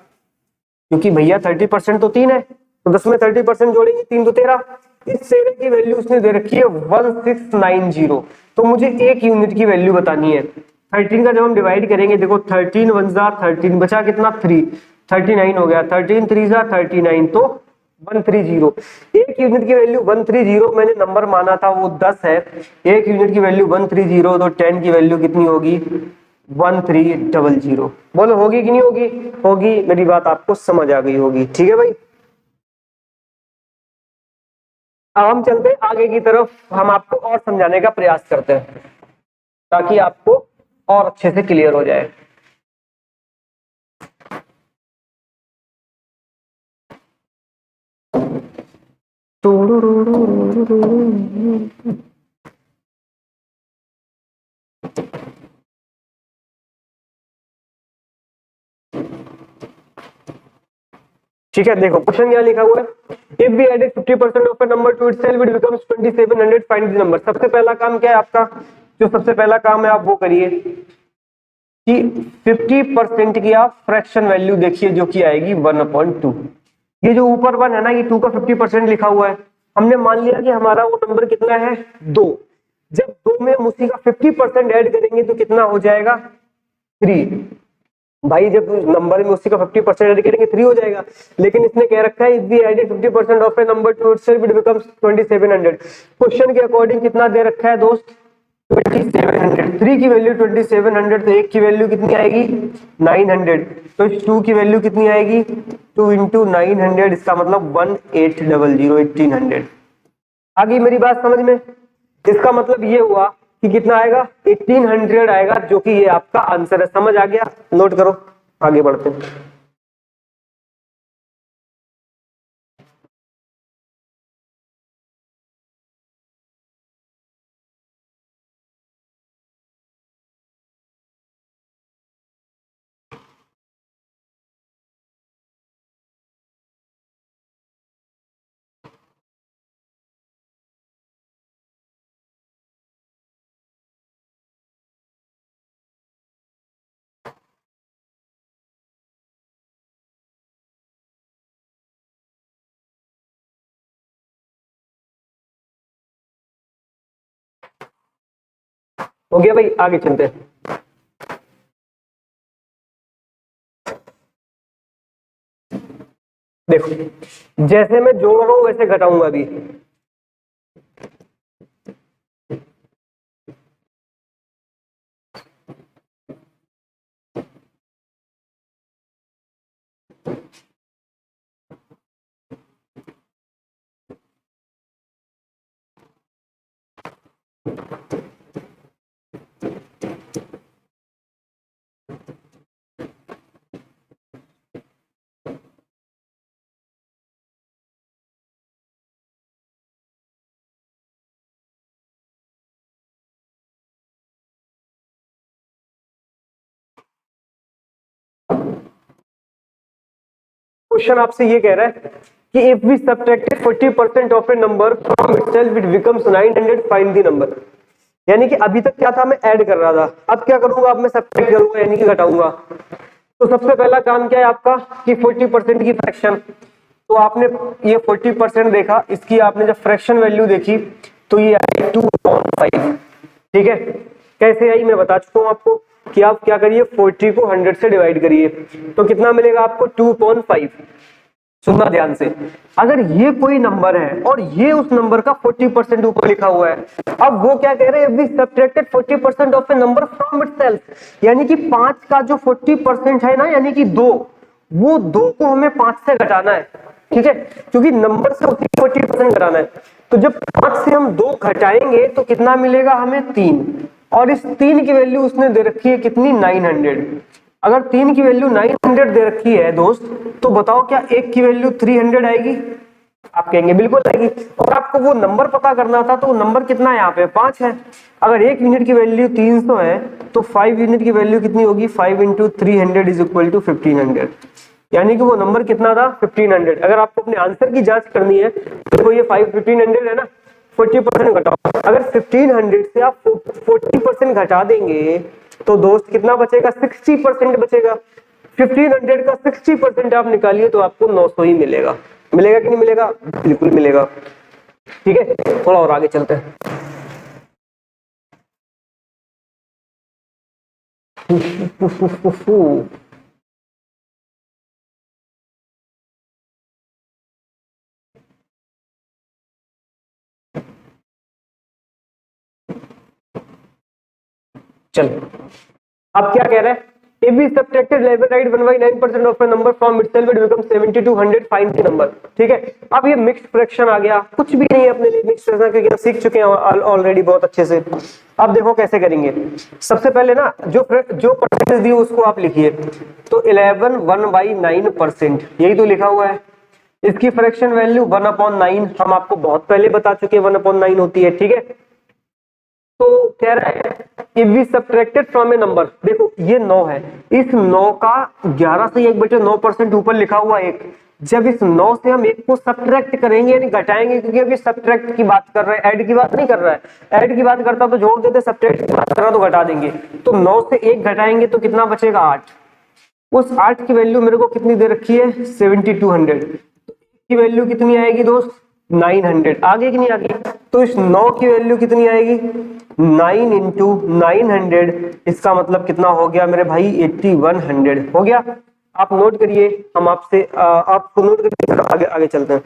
क्योंकि भैया 30% तो 3 है, तो 10 में 30% जोड़ेंगे 3 तो 13। इस 13 की वैल्यू उसने दे रखी है 1690, तो मुझे 1 यूनिट की वैल्यू बतानी है। 13 का जब हम डिवाइड करेंगे, देखो 13 1 जा 13, बचा कितना 3, 39 हो गया, 13 3 जा 39, तो 130। 1 यूनिट की वैल्यू 130 मैंने नंबर माना था वो 10 है, 1 यूनिट की वैल्यू 130, तो 10 की वैल्यू कितनी होगी 1300। बोलो होगी कि नहीं होगी? होगी। मेरी बात आपको समझ आ गई होगी, ठीक है भाई। अब हम चलते हैं आगे की तरफ, हम आपको और समझाने का प्रयास करते हैं ताकि आपको और अच्छे से क्लियर हो जाए। ठीक है, देखो क्वेश्चन क्या लिखा हुआ है, if we added 50% of a number to itself it becomes 2700, find the number. सबसे पहला काम क्या है आपका, जो सबसे पहला काम है आप वो करिए कि 50% की आप फ्रैक्शन वैल्यू देखिए, जो कि आएगी 1/2। ये जो ऊपर 1 है ना, ये 2 का 50% लिखा हुआ है। हमने मान लिया कि हमारा वो नंबर कितना है 2। जब 2 में हम उसी का 50% ऐड करेंगे तो कितना हो जाएगा 3। भाई जब नंबर में उसी का 50% ऐड करेंगे 3 हो जाएगा, लेकिन इसने कह रखा है if we added 50% of a number to itself it becomes 2700। Question के अकॉर्डिंग कितना दे रखा है दोस्त 2700, 3 की वैल्यू 2700, तो 1 की वैल्यू कितनी आएगी 900, तो 2 की वैल्यू कितनी आएगी 2 इंटू 900, इसका मतलब 1800, 1800। आ गई मेरी बात समझ में? इसका मतलब ये हुआ कि कितना आएगा 1800 आएगा, जो कि ये आपका आंसर है। समझ आ गया? नोट करो, आगे बढ़ते हैं। हो गया भाई, आगे चलते हैं। देखो, जैसे मैं जोड़ रहा हूं वैसे घटाऊंगा भी। क्वेश्चन आपसे ये कह रहा है कि if we subtracted 40% of a number from itself it becomes 900, find the number. यानी कि अभी तक क्या था, मैं ऐड कर रहा था, अब क्या करूंगा, अब मैं सब्ट्रैक्ट करूंगा यानी कि घटाऊंगा। तो सबसे पहला काम क्या है आपका कि 40% की फ्रैक्शन। तो आपने ये 40% देखा, इसकी आपने जब फ्रैक्शन वैल्यू देखी तो ये आई 2/5। ठीक है, कैसे आई मैं बता चुका हूं आपको कि आप क्या करिए 40 को 100 से डिवाइड करिए, तो कितना मिलेगा आपको 2/5। सुनना ध्यान से, अगर ये कोई नंबर है और ये उस नंबर का 40% ऊपर लिखा हुआ है, अब वो क्या कह रहे हैं, we subtracted 40% of a number from itself, यानी कि 5 का जो 40% है ना, यानी कि 2, वो 2 को हमें 5 से घटाना है। ठीक है, क्योंकि नंबर से उसी 40% घटाना है। तो जब 5 से हम 2 घटाएंगे तो कितना मिलेगा हमें 3, और इस 3 की वैल्यू उसने दे रखी है कितनी 900। अगर 3 की वैल्यू 900 दे रखी है दोस्त, तो बताओ क्या 1 की वैल्यू 300 आएगी? आप कहेंगे बिल्कुल आएगी। और आपको वो नंबर पता करना था, तो वो नंबर कितना है यहाँ पे 5 है। अगर 1 यूनिट की वैल्यू 300 है तो 5 यूनिट की वैल्यू कितनी होगी 5 इंटू 300 इज इक्वल टू 1500, यानी कि वो नंबर कितना था 1500। अगर आपको अपने आंसर की जांच करनी है तो ये 1500 है ना, 40% घटाओ। अगर 1500 से आप 40% घटा देंगे तो दोस्त कितना बचेगा 60% बचेगा। 1500 का 60% आप निकालिए तो आपको 900 ही मिलेगा। मिलेगा कि नहीं मिलेगा? बिल्कुल मिलेगा। ठीक है, थोड़ा और आगे चलते हैं। चलो, अब क्या कह रहा है, if we subtracted 1/9% of a number from itself it becomes 70 to 100, find the number। ठीक है, अब ये मिक्स्ड फ्रैक्शन आ गया, कुछ भी नहीं है अपने लिए मिक्स्ड फ्रैक्शन, क्योंकि हम सीख चुके हैं ऑलरेडी बहुत अच्छे से। अब देखो कैसे करेंगे। सबसे पहले ना जो परसेंटेज दी उसको आप लिखिए, तो 11 1/9%, यही तो लिखा हुआ है। इसकी फ्रैक्शन वैल्यू 1/9, हम आपको बहुत पहले बता चुके हैं 1/9 होती है। ठीक है, तो कह रहा है if we subtracted from a number, देखो ये 9 है, इस 9 का 11 से 1/9% ऊपर लिखा हुआ 1, जब इस 9 से हम 1 को सब्ट्रैक्ट करेंगे यानी घटाएंगे, क्योंकि अभी सब्ट्रैक्ट की बात कर रहा है, ऐड की बात नहीं कर रहा है। ऐड की बात करता तो जोड़ देते, सब्ट्रैक्ट की बात कर रहा तो घटा देंगे। तो 9 से 1 घटाएंगे तो कितना बचेगा 8। उस 8 की वैल्यू मेरे को कितनी दे रखी है 7200, की वैल्यू कितनी आएगी दोस्त 900। आगे कि नहीं आगे? तो इस 9 की वैल्यू कितनी आएगी 9 इंटू 900, इसका मतलब कितना हो गया मेरे भाई 8100 हो गया। आप नोट करिए, हम आपसे आपको नोट करिए, आगे आगे चलते हैं।